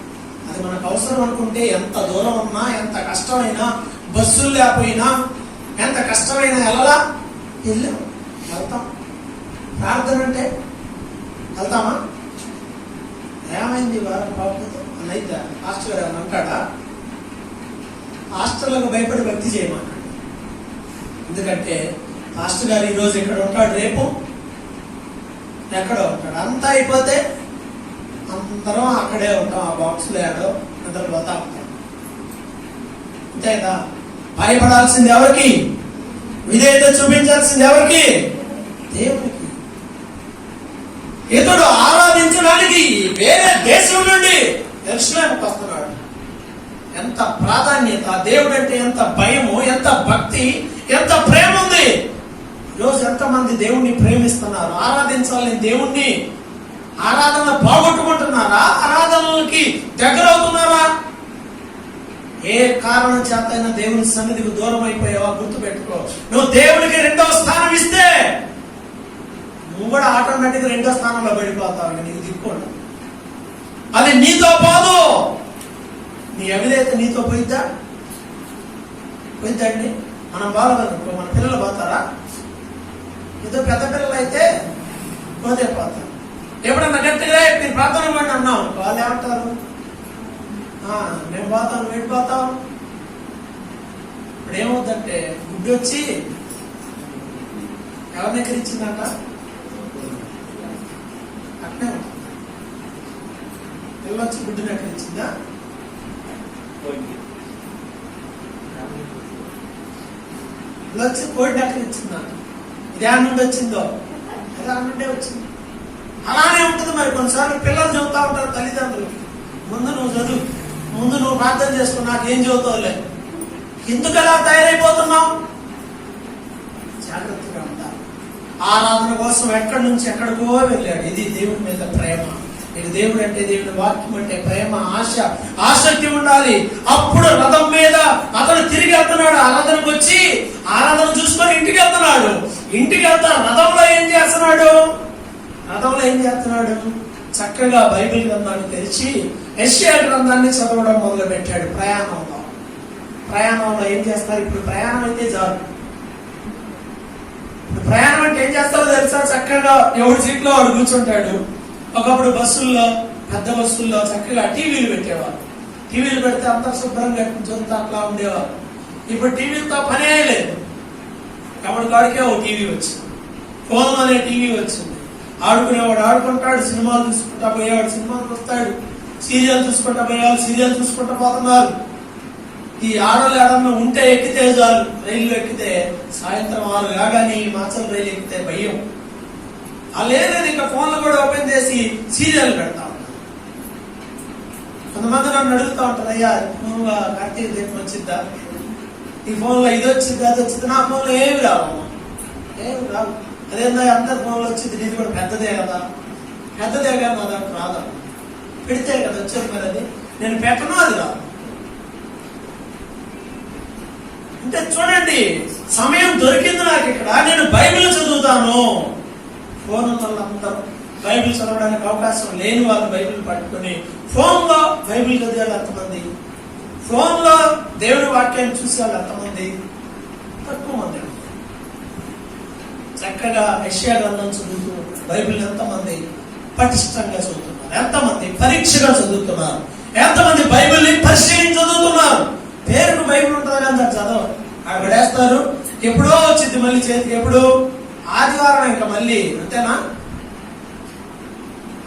A: అది మనకు అవసరం అనుకుంటే ఎంత దూరం ఉన్నా, ఎంత కష్టమైనా, బస్సులు లేకపోయినా, ఎంత కష్టమైనా వెళ్తాం. ప్రార్థన అంటే వెళ్తామా? ఏమైంది వారం కాకపోతే అని అయితే హాస్టల్ గారు అంటాడా? హాస్టల్లకు భయపడి భక్తి చేయమన్నాడు. ఎందుకంటే మాస్టర్ గారు ఈరోజు ఇక్కడ ఉంటాడు, రేపు ఎక్కడో ఉంటాడు. అంతా అయిపోతే అందరం అక్కడే ఉంటాం, ఆ బాక్స్ లో ఏడో నిద్రపోతా ఉంటాం. అంతే కదా. భయపడాల్సింది ఎవరికి? విధేయత చూపించాల్సింది ఎవరికి? దేవునికి. ఇతడు ఆరాధించడానికి వేరే దేశం నుండి యెరూషలేముకు వస్తున్నాడు. ఎంత ప్రాధాన్యత, దేవుడు అంటే ఎంత భయము, ఎంత భక్తి, ఎంత ప్రేమ ఉంది. ఈరోజు ఎంతమంది దేవుణ్ణి ప్రేమిస్తున్నారు, ఆరాధించాలని దేవుణ్ణి ఆరాధన పోగొట్టుకుంటున్నారా? ఆరాధనలకి దగ్గర అవుతున్నారా? ఏ కారణం చేతైనా దేవుని సన్నిధికి దూరం అయిపోయావా? గుర్తుపెట్టుకో, నువ్వు దేవునికి 2వ స్థానం ఇస్తే నువ్వు కూడా ఆటోమేటిక్ 2వ స్థానంలో పడిపోతావు. నీకు దిక్కోండి, అది నీతో పోదు. నీ అవిధేయత నీతో పోయిద్దండి. మనం బాగోదనుకో, మన పిల్లలు పోతారా? ఏదో పెద్ద పిల్లలు అయితే పోతే పోతారు. ఎప్పుడన్నా గట్టిగా మీరు ప్రార్థన పడి అన్నాం, వాళ్ళు ఏమంటారు? మేము పోతాం, వెళ్ళిపోతాం. ఇప్పుడు ఏమవుతుందంటే గుడ్డు వచ్చి ఎవరి దగ్గర ఇచ్చిందంట అట్నే ఉంటుంది. పిల్ల వచ్చి గుడ్డుని ఎక్కడ ఇచ్చిందా? పిల్ల వచ్చి కోడిని ఎక్కడ ఇచ్చిందంట. ఇది ఆ నుండి వచ్చిందో అది ఆ నుండే వచ్చింది. అలానే ఉంటుంది. మరి కొన్నిసార్లు పిల్లలు చెబుతా ఉంటారు తల్లిదండ్రులు, ముందు నువ్వు చదువు, ముందు నువ్వు ప్రార్థన చేసుకో, నాకేం చదువుతావులే. ఎందుకు అలా తయారైపోతున్నావు? జాగ్రత్తగా ఉండాలి. ఆరాధన కోసం ఎక్కడి నుంచి ఎక్కడికో వెళ్ళాడు. ఇది దేవుడి మీద ప్రేమ. నీకు దేవుడు అంటే, దేవుడి వాక్యం అంటే ప్రేమ, ఆశ, ఆసక్తి ఉండాలి. అప్పుడు రథం మీద అతను తిరిగి వెళ్తున్నాడు. ఆరాధనకు వచ్చి ఆరాధన చూసుకొని ఇంటికి వెళ్తున్నాడు. ఇంటికి వెళ్తా రథంలో ఏం చేస్తున్నాడు? చక్కగా బైబిల్ గ్రంథాన్ని తెరిచి యెషయా గ్రంథాన్ని చదవడం మొదలు పెట్టాడు. ప్రయాణంలో ఏం చేస్తారు? ఇప్పుడు ప్రయాణం అయితే చాలు. ప్రయాణం అంటే ఏం చేస్తారో తెలుసా? చక్కగా ఎవరి సీట్లో వాడు కూర్చుంటాడు. ఒకప్పుడు బస్సుల్లో, పెద్ద బస్సుల్లో చక్కగా టీవీలు పెట్టేవారు. టీవీలు పెడితే అంత శుభ్రంగా చూస్తే అట్లా ఉండేవారు. ఇప్పుడు టీవీలతో పనే లేదు. ఎవరి కాడికే ఓ టీవీ వచ్చింది, ఫోన్ అనే టీవీ వచ్చింది. ఆడుకునేవాడు ఆడుకుంటాడు, సినిమాలు చూసుకుంటా పోయేవాడు సినిమాలు చూస్తాడు, సీరియల్ చూసుకుంటా పోయేవాళ్ళు సీరియల్ చూసుకుంటా పోతున్నారు. ఈ ఆడలు ఏడన్నా ఉంటే ఎక్కితే చాలు, రైలు ఎక్కితే సాయంత్రం 6 కాగానే ఈ మాచల్ రైలు ఎక్కితే భయం. లేదు ఇంకా ఫోన్లు కూడా ఓపెన్ చేసి సీరియల్ పెడతా ఉంటారు. కొంతమంది నన్ను అడుగుతా ఉంటారు, అయ్యా ఫోన్లో కార్తీక దీపం వచ్చిద్దా, ఈ ఫోన్లో ఇది వచ్చింది అది వచ్చింది. నా ఫోన్లో ఏమి రావమ్మా, ఏమి రావు. అదేందా అందరి ఫోన్లో వచ్చింది, నీది కూడా పెద్దదే కదా, పెద్దదే కదా నా దాంట్లో రాదా, పెడితే కదా వచ్చేది. మరి అది నేను పెట్టను, అది రాదు. అంటే చూడండి, సమయం దొరికింది నాకు ఇక్కడ, నేను బైబిల్ చదువుతాను. ఫోన్ ఉన్న వాళ్ళందరూ బైబిల్ చదవడానికి అవకాశం లేని వాళ్ళు బైబిల్ పట్టుకుని ఫోన్లో బైబిల్ చదివాళ్ళు ఎంతమంది, ఫోన్లో దేవుడి వాక్యాన్ని చూసే వాళ్ళు ఎంతమంది, తక్కువ మంది. చక్కగా యెషయా గ్రంథం చదువుతూ బైబిల్ ఎంతమంది పటిష్టంగా చదువుతున్నారు, ఎంతమంది పరీక్షగా చదువుతున్నారు, ఎంతమంది బైబిల్ని పరిశీలించి చదువుతున్నారు. పేరుకు బైబిల్ ఉంటుందని అందరు చదవరు, అక్కడ వేస్తారు. ఎప్పుడో వచ్చింది మళ్ళీ చేతికి, ఎప్పుడు ఆదివారం, ఇంకా మళ్ళీ అంతేనా,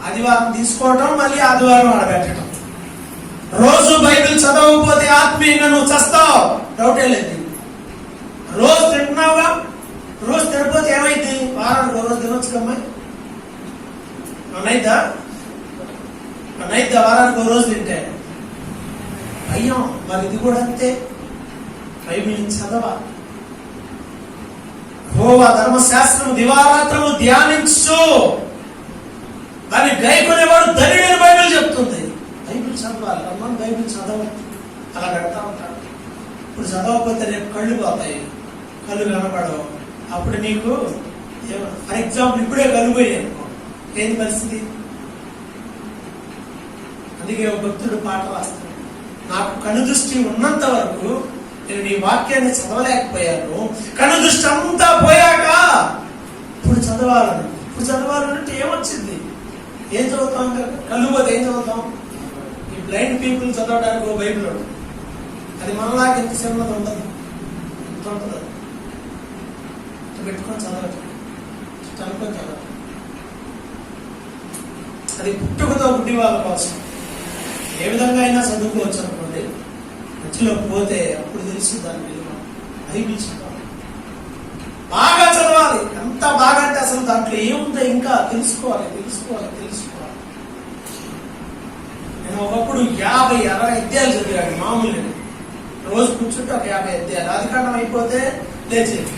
A: ఆదివారం తీసుకోవటం మళ్ళీ ఆదివారం ఆడబెట్టడం. రోజు బైబిల్ చదవకపోతే ఆత్మీయంగా నువ్వు చస్తావు, డౌటే లేదు. రోజు తింటున్నావుగా, రోజు తినకపోతే ఏమైంది, వారానికి రోజు తినొచ్చు కమ్మాయి, నైద్దా వారానికి రోజు తింటే అయ్యో. మరి ఇది కూడా అంతే, బైబిల్ చదవాలి. యెహోవా ధర్మశాస్త్రము దివారాత్రము ధ్యానించు, దాన్ని గైకొనేవాడు ధన్యుడని బైబిల్ చెప్తుంది. బైబిల్ చదవాలి. అమ్మ బైబిల్ చదవాలి, అలా పెడతా ఉంటాడు. ఇప్పుడు చదవకపోతే రేపు కళ్ళు పోతాయి, కళ్ళు కనపడవు. అప్పుడు నీకు ఫర్ ఎగ్జాంపుల్ ఇప్పుడే కళ్ళు పోయాయి అనుకో, ఏంటి పరిస్థితి. అందుకే ఒక భక్తుడు పాట రాస్తాడు, నాకు కను దృష్టి ఉన్నంత వరకు నేను నీ వాక్యాన్ని చదవలేకపోయాను, కను దృష్టి అంతా పోయాక ఇప్పుడు చదవాలని. ఇప్పుడు చదవాలంటే ఏమొచ్చింది, ఏం చదువుతాం, కళ్ళు పోతే ఏం చదువుతాం. ఈ బ్లైండ్ పీపుల్ చదవడానికి ఓ బైబిల్ ఉంటుంది, అది మనలాగా ఎంత చిన్నది ఉండదు, ఎంత ఉంటుంది, పెట్టుకొని చదవచ్చు, చదువుకొని చదవచ్చు. అది పుట్టుకతో గుడ్డి వాళ్ళ కోసం. ఏ విధంగా అయినా చదువుకోవచ్చు అనుకోండి, మధ్యలో పోతే అప్పుడు తెలుసు దాని విలువ. బైబిల్ చదవాలి, బాగా చదవాలి. ఎంత బాగా అంటే అసలు దాంట్లో ఏముందో ఇంకా తెలుసుకోవాలి. నేను ఒకప్పుడు 50-60 అధ్యాయాలు చదివాడు మామూలుగా. రోజు కూర్చుంటే ఒక 50 అధ్యాయాలు, అధికారం అయిపోతే లేచేది.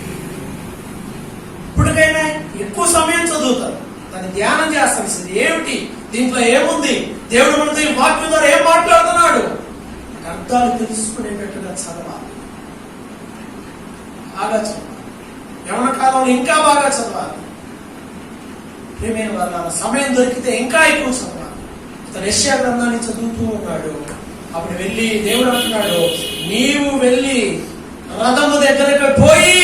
A: ఇప్పటికైనా ఎక్కువ సమయం చదువుతారు, దాన్ని ధ్యానం చేస్తాల్సింది ఏమిటి, దీంట్లో ఏముంది, దేవుడు మనతో ఈ వాక్యం ద్వారా ఏం మాట్లాడుతున్నాడు, అర్థాలు తెలుసుకునేటట్టుగా చదవాలి. బాగా చదవాలి, యవ్వన కాలంలో ఇంకా బాగా చదవాలి. ప్రియమైన వాళ్ళ సమయం దొరికితే ఇంకా ఎక్కువ చదవాలి. అతను యెషయా గ్రంథాన్ని చదువుతూ ఉన్నాడు. అప్పుడు వెళ్ళి దేవుడు అంటున్నాడు, నీవు వెళ్ళి రథము దగ్గరకు పోయి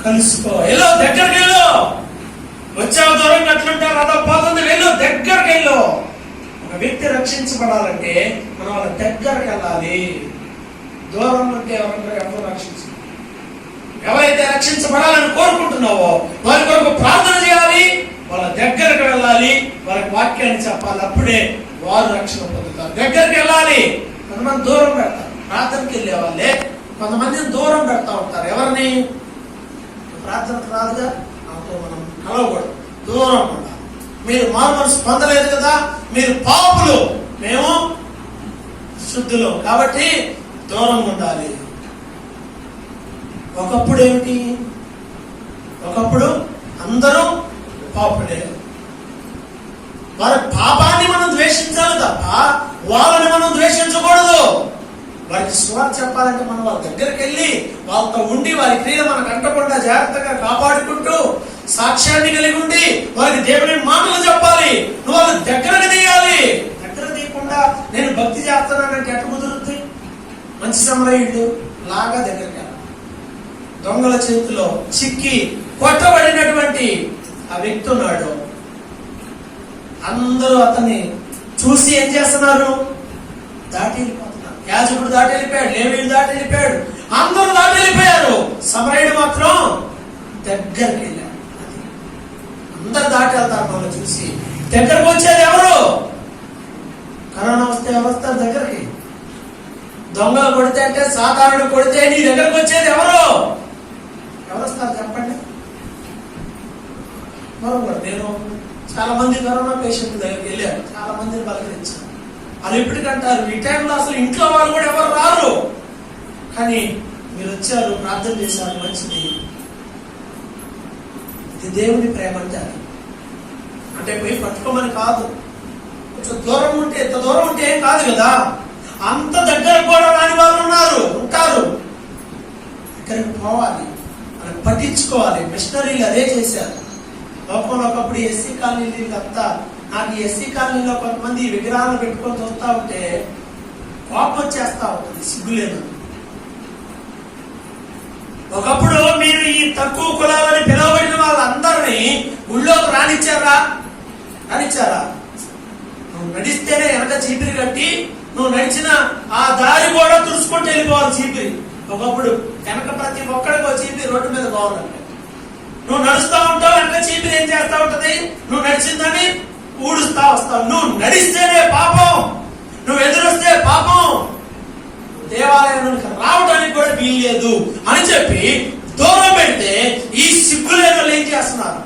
A: కలుసుకో, వెళ్ళు దగ్గరికి వెళ్ళు, వచ్చావు దూరంగా అట్లుంటే రథం పోతుంది, వెళ్ళు దగ్గరికి వెళ్ళు. ఒక వ్యక్తి రక్షించబడాలంటే మనం వాళ్ళ దగ్గరికి వెళ్ళాలి. దూరం ఉంటే ఎవరు రక్షించాలి. ఎవరైతే రక్షించబడాలని కోరుకుంటున్నావో వారి కొరకు ప్రార్థన చేయాలి, వాళ్ళ దగ్గరకు వెళ్ళాలి, వారికి వాక్యాన్ని చెప్పాలి. అప్పుడే వారు రక్షణ పొందుతారు. దగ్గరికి వెళ్ళాలి. కొంతమంది దూరం పెడతారు, ప్రార్థనకి వెళ్ళే వాళ్ళే కొంతమందిని దూరం పెడతా ఉంటారు. ఎవరిని, ప్రార్థనకు రాదుగా, నాతో మనం కలవకూడదు, దూరం ఉండాలి. మీరు మారుమనసు పొందలేదు కదా, మీరు పాపులు, మేము శుద్ధులు, కాబట్టి దూరంగా ఉండాలి. ఒకప్పుడు ఏమిటి, ఒకప్పుడు అందరూ పాపులే. వారి పాపాన్ని మనం ద్వేషించాలి తప్ప వాళ్ళని మనం ద్వేషించకూడదు. వారికి సువార్త చెప్పాలంటే మనం వాళ్ళ దగ్గరికి వెళ్ళి వాళ్ళతో ఉండి వారి క్రియలు మనకు అంటకుండా జాగ్రత్తగా కాపాడుకుంటూ సాక్ష్యాన్ని కలిగి ఉండి వారికి దేవుని మాటలు చెప్పాలి. నువ్వు వాళ్ళ దగ్గరకు తీయాలి. దగ్గర తీయకుండా నేను భక్తి చేస్తున్నానంటే ఎట్లా కుదురుతుంది? మంచి సమరయుడు లాగా దగ్గరికి వెళ్ళాలి. దొంగల చేతిలో చిక్కి కొట్టబడినటువంటి ఆ వ్యక్తి ఉన్నాడు. అందరూ అతన్ని చూసి ఏం చేస్తున్నారు? దాటి వెళ్ళిపోతున్నారు. యాజకుడు దాటి వెళ్ళిపోయాడు, లేవీయుడు దాటి వెళ్ళిపోయాడు, అందరూ దాటి వెళ్ళిపోయారు. సమరయుడు మాత్రం దగ్గరికి వెళ్ళాడు. అందరు దాటి వెళ్తారు. మనం చూసి దగ్గరకు వచ్చేది ఎవరు? కరోనా వస్తే ఎవరు వస్తారు దగ్గరికి? దొంగలు కొడితే అంటే సాధారణ కొడితే నీ దగ్గరకు వచ్చేది ఎవరు? ఎవరు వస్తారు చెప్పండి? బరోబర్. నేను చాలా మంది కరోనా పేషెంట్ దగ్గరికి వెళ్ళాను, చాలా మందిని పలకరించాను. వాళ్ళు ఎప్పటికంటారు ఈ టైంలో అసలు ఇంట్లో వాళ్ళు కూడా ఎవరు రారు, కానీ మీరు వచ్చారు, ప్రార్థన చేశారు, మంచిది. ఇది దేవుని ప్రేమ అంటే పోయి పట్టుకోమని కాదు. కొంచెం దూరం ఉంటే, ఎంత దూరం ఉంటే ఏం కాదు కదా. అంత దగ్గర కూడా రాని వాళ్ళు ఉంటారు. ఇక్కడికి పోవాలి, మనకు పట్టించుకోవాలి. మిషనరీలు అదే చేశారు. లోపల ఒకప్పుడు ఎస్సీ కాలనీలు అంతా, నాకు ఈ ఎస్సీ కాలనీలో కొంతమంది విగ్రహాలు పెట్టుకొని చూస్తా ఉంటే కోపం వచ్చేస్తా ఉంటుంది, సిగ్గులేదు. ఒకప్పుడు మీరు ఈ తక్కువ కులాలని పిలువబడిన వాళ్ళందరినీ గుళ్ళోకి రానిచ్చారా? నువ్వు నడిస్తేనే వెనక చీపిరి కట్టి నువ్వు నడిచిన ఆ దారి కూడా తుడుచుకుంటూ వెళ్ళిపోవాలి చీపిరి. ఒకప్పుడు వెనక ప్రతి ఒక్కడికి చీపిరి రోడ్డు మీద పోవాలంటే నువ్వు నడుస్తా ఉంటావు, వెనక చీపిరి ఏం చేస్తా ఉంటది? నువ్వు నడిచిందని ఊడుస్తా వస్తావు. నువ్వు నడిస్తేనే పాపం, నువ్వు ఎదురొస్తే పాపం, దేవాలయానికి రావడానికి కూడా వీల్లేదు అని చెప్పి దూరం పెడితే ఈ సిగ్గులేని వాళ్ళు ఏం చేస్తున్నారు?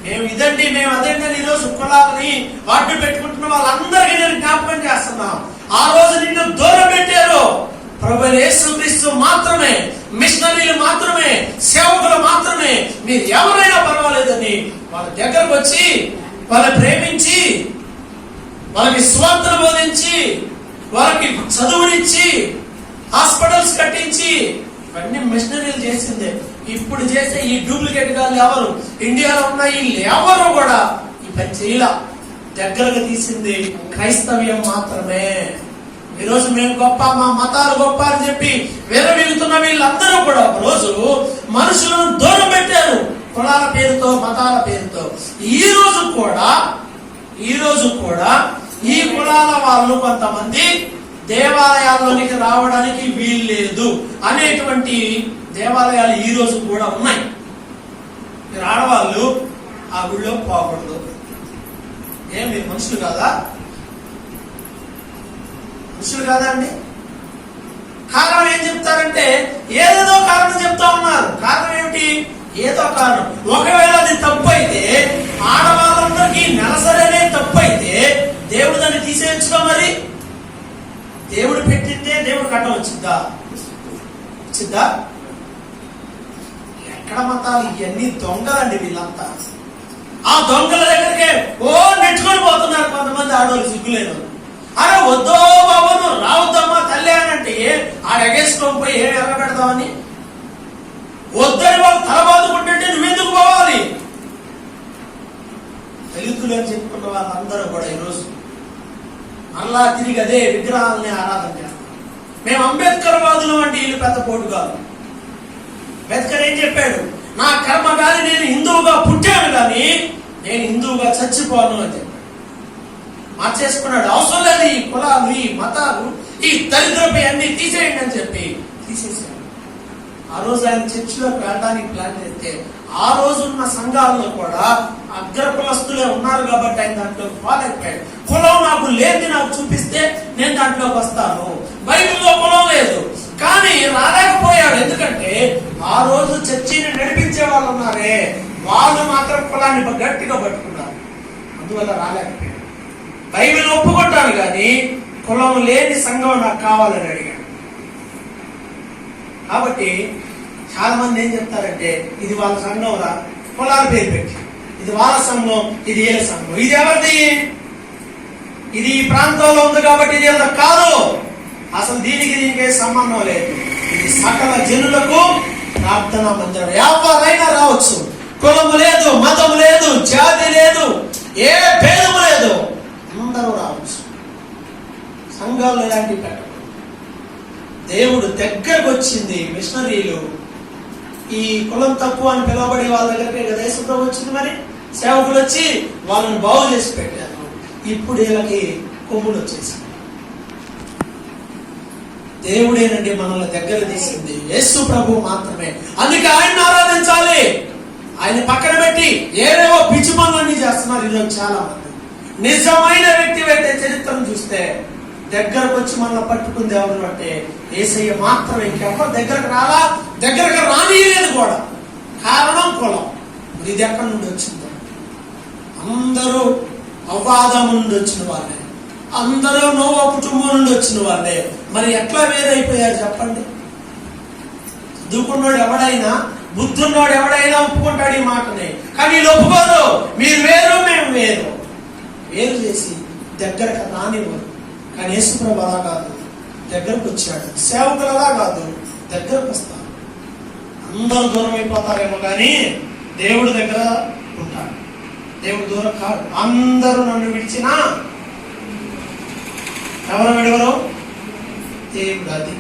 A: మేము ఇదండి, మేము అదండి అని ఈరోజు కులాలని వాటిని పెట్టుకుంటున్న వాళ్ళందరికీ నేను జ్ఞాపకం చేస్తున్నాం. ఆ రోజు నిన్ను దూరం పెట్టారు. ప్రభువైన యేసుక్రీస్తు మాత్రమే, మిషనరీలు మాత్రమే, సేవకులు మాత్రమే, మీరు ఎవరైనా పర్వాలేదని వాళ్ళ దగ్గరకు వచ్చి వాళ్ళని ప్రేమించి వాళ్ళకి స్వార్థను బోధించి వాళ్ళకి చదువునిచ్చి హాస్పిటల్స్ కట్టించి ఇవన్నీ మిషనరీలు చేసిందే. ఇప్పుడు చేసే ఈ డూప్లికేట్ గాళ్ళు ఎవరు? ఇండియాలో ఉన్న వీళ్ళు ఎవరు కూడా ఈ పని చేయలా. దగ్గరకు తీసింది క్రైస్తవ్యం మాత్రమే. ఈరోజు మేము గొప్ప, మా మతాలు గొప్ప అని చెప్పి విరవీగుతున్న వీళ్ళందరూ కూడా ఒకరోజు మనుషులను దూరం పెట్టారు కులాల పేరుతో, మతాల పేరుతో. ఈ రోజు కూడా ఈ కులాల వాళ్ళు కొంతమంది దేవాలయాల్లోనికి రావడానికి వీల్లేదు అనేటువంటి దేవాలయాలు ఈ రోజు కూడా ఉన్నాయి. మీరు ఆడవాళ్ళు ఆ గుళ్ళో పోకూడదు. మీరు మనుషులు కాదా? మనుషులు కాదా అండి? కారణం ఏం చెప్తారంటే ఏదేదో కారణం చెప్తా ఉన్నారు. కారణం ఏమిటి? ఏదో కారణం. ఒకవేళ అది తప్పు అయితే, ఆడవాళ్ళందరికీ నెలసరినే తప్పు అయితే దేవుడు దాన్ని తీసేయచ్చుగా. మరి దేవుడు పెట్టిందే దేవుడు కట్టం వచ్చిద్దా? ఎక్కడ మతాలు? ఇవన్నీ దొంగలండి వీళ్ళంతా. ఆ దొంగల దగ్గరికి నెట్టుకొని పోతున్నారు కొంతమంది ఆడవాళ్ళు, సిగ్గులేను. అరే వద్దో బాబు, నువ్వు రావద్దమ్మా తల్లి అని అంటే ఎగేసుకొని పోయి ఏం ఎరగబెడతామని వద్దని వాళ్ళు తలబాదుకుంటుంటే నువ్వెందుకు పోవాలి? దళితులు అని చెప్పుకున్న వాళ్ళందరూ కూడా ఈరోజు మళ్ళా తిరిగి అదే విగ్రహాలని ఆరాధన చేస్తారు. మేము అంబేద్కర్ వాదులు అంటే వీళ్ళు పెద్ద పోటు కాదు. అంబేద్కర్ ఏం చెప్పాడు? నా కర్మ కానీ నేను హిందువుగా పుట్టాను కానీ నేను హిందువుగా చచ్చిపోను అని చెప్పాడు. మార్చేసుకున్నాడు. అవసరం లేదు ఈ కులాలు, ఈ మతాలు, ఈ దరిద్రపై అన్ని తీసేయండి అని చెప్పి తీసేసాడు. ఆ రోజు ఆయన చర్చిలోకి వెళ్ళడానికి ప్లాన్ చేస్తే ఆ రోజు ఉన్న సంఘాల్లో కూడా అగ్ర కులస్తులే ఉన్నారు కాబట్టి ఆయన దాంట్లోకి పోలేకపోయాడు. కులం నాకు లేదు, నాకు చూపిస్తే నేను దాంట్లోకి వస్తాను. బైబిల్లో కులం లేదు కానీ రాలేకపోయాడు. ఎందుకంటే ఆ రోజు చర్చిని నడిపించే వాళ్ళు ఉన్నారే, వాళ్ళు మాత్రం కులాన్ని గట్టిగా పట్టుకున్నారు. అందువల్ల రాలేకపోయాడు. బైబిల్ ఒప్పుకుంటాను కానీ కులం లేని సంఘం నాకు కావాలని అడిగాడు. కాబట్టి చాలా మంది ఏం చెప్తారంటే ఇది వాళ్ళ సంఘం రా, కులాల పేరు పెట్టి ఇది వాళ్ళ సంఘం, ఇది వీళ్ళ సంఘం. ఇది ఎవరిది? ఇది ఈ ప్రాంతంలో ఉంది కాబట్టి ఇది ఎవరి కాదు. అసలు దీనికి సంబంధం లేదు. ఇది సకల జనులకు ప్రార్థన మందిరం. ఎవరైనా రావచ్చు. కులము లేదు, మతం లేదు, జాతి లేదు, ఏ భేదము లేదు, అందరూ రావచ్చు. సంఘాలు ఇలాంటివి పెట్టకూడదు. దేవుడు దగ్గరకు వచ్చింది మిషనరీలు ఈ కులం తక్కువ అని పిలువబడే వాళ్ళ దగ్గరికి కదా యేసుప్రభు వచ్చింది. మరి సేవకులు వచ్చి వాళ్ళని బాగు చేసి పెట్టారు. ఇప్పుడు వీళ్ళకి కొమ్ములు వచ్చేసి దేవుడేనండి మనల్ని దగ్గర తీసింది, యేసు ప్రభు మాత్రమే. అందుకే ఆయన్ని ఆరాధించాలి. ఆయన పక్కన పెట్టి ఏవేవో పిచ్చి పనులన్నీ చేస్తున్నారు ఈరోజు చాలా మంది. నిజమైన వ్యక్తి అయితే చరిత్రను చూస్తే దగ్గరకు వచ్చి మనల్ని పట్టుకుంది ఎవరు అంటే యేసయ్య మాత్రమే. ఇంకెవరు దగ్గరకు రాలా, దగ్గరకు రానియలేదు కూడా. కారణం కులం. ఇది ఎక్కడి నుండి వచ్చిందో? అందరూ అవ్వాదం నుండి వచ్చిన వాళ్ళే, అందరూ నోవా కుటుంబం నుండి వచ్చిన వాళ్ళే. మరి ఎట్లా వేరైపోయారు చెప్పండి? చదువుకున్నాడు ఎవడైనా, బుద్ధున్నాడు ఎవడైనా ఒప్పుకుంటాడు ఈ మాటని. కానీ వీళ్ళు ఒప్పుకోరు. మీరు వేరు, మేము వేరు. వేరు చేసి దగ్గరకు రానివ్వరు. కానీ యేసుప్రభు అలా కాదు, దగ్గరకు వచ్చాడు. సేవకులు అలా కాదు, దగ్గరకు వస్తారు. అందరూ దూరం అయిపోతారేమో కానీ దేవుడు దగ్గర ఉంటాడు. దేవుడు దూరం కాదు. అందరూ నన్ను విడిచినా ఎవరు విడవరు? దేవుడు. అది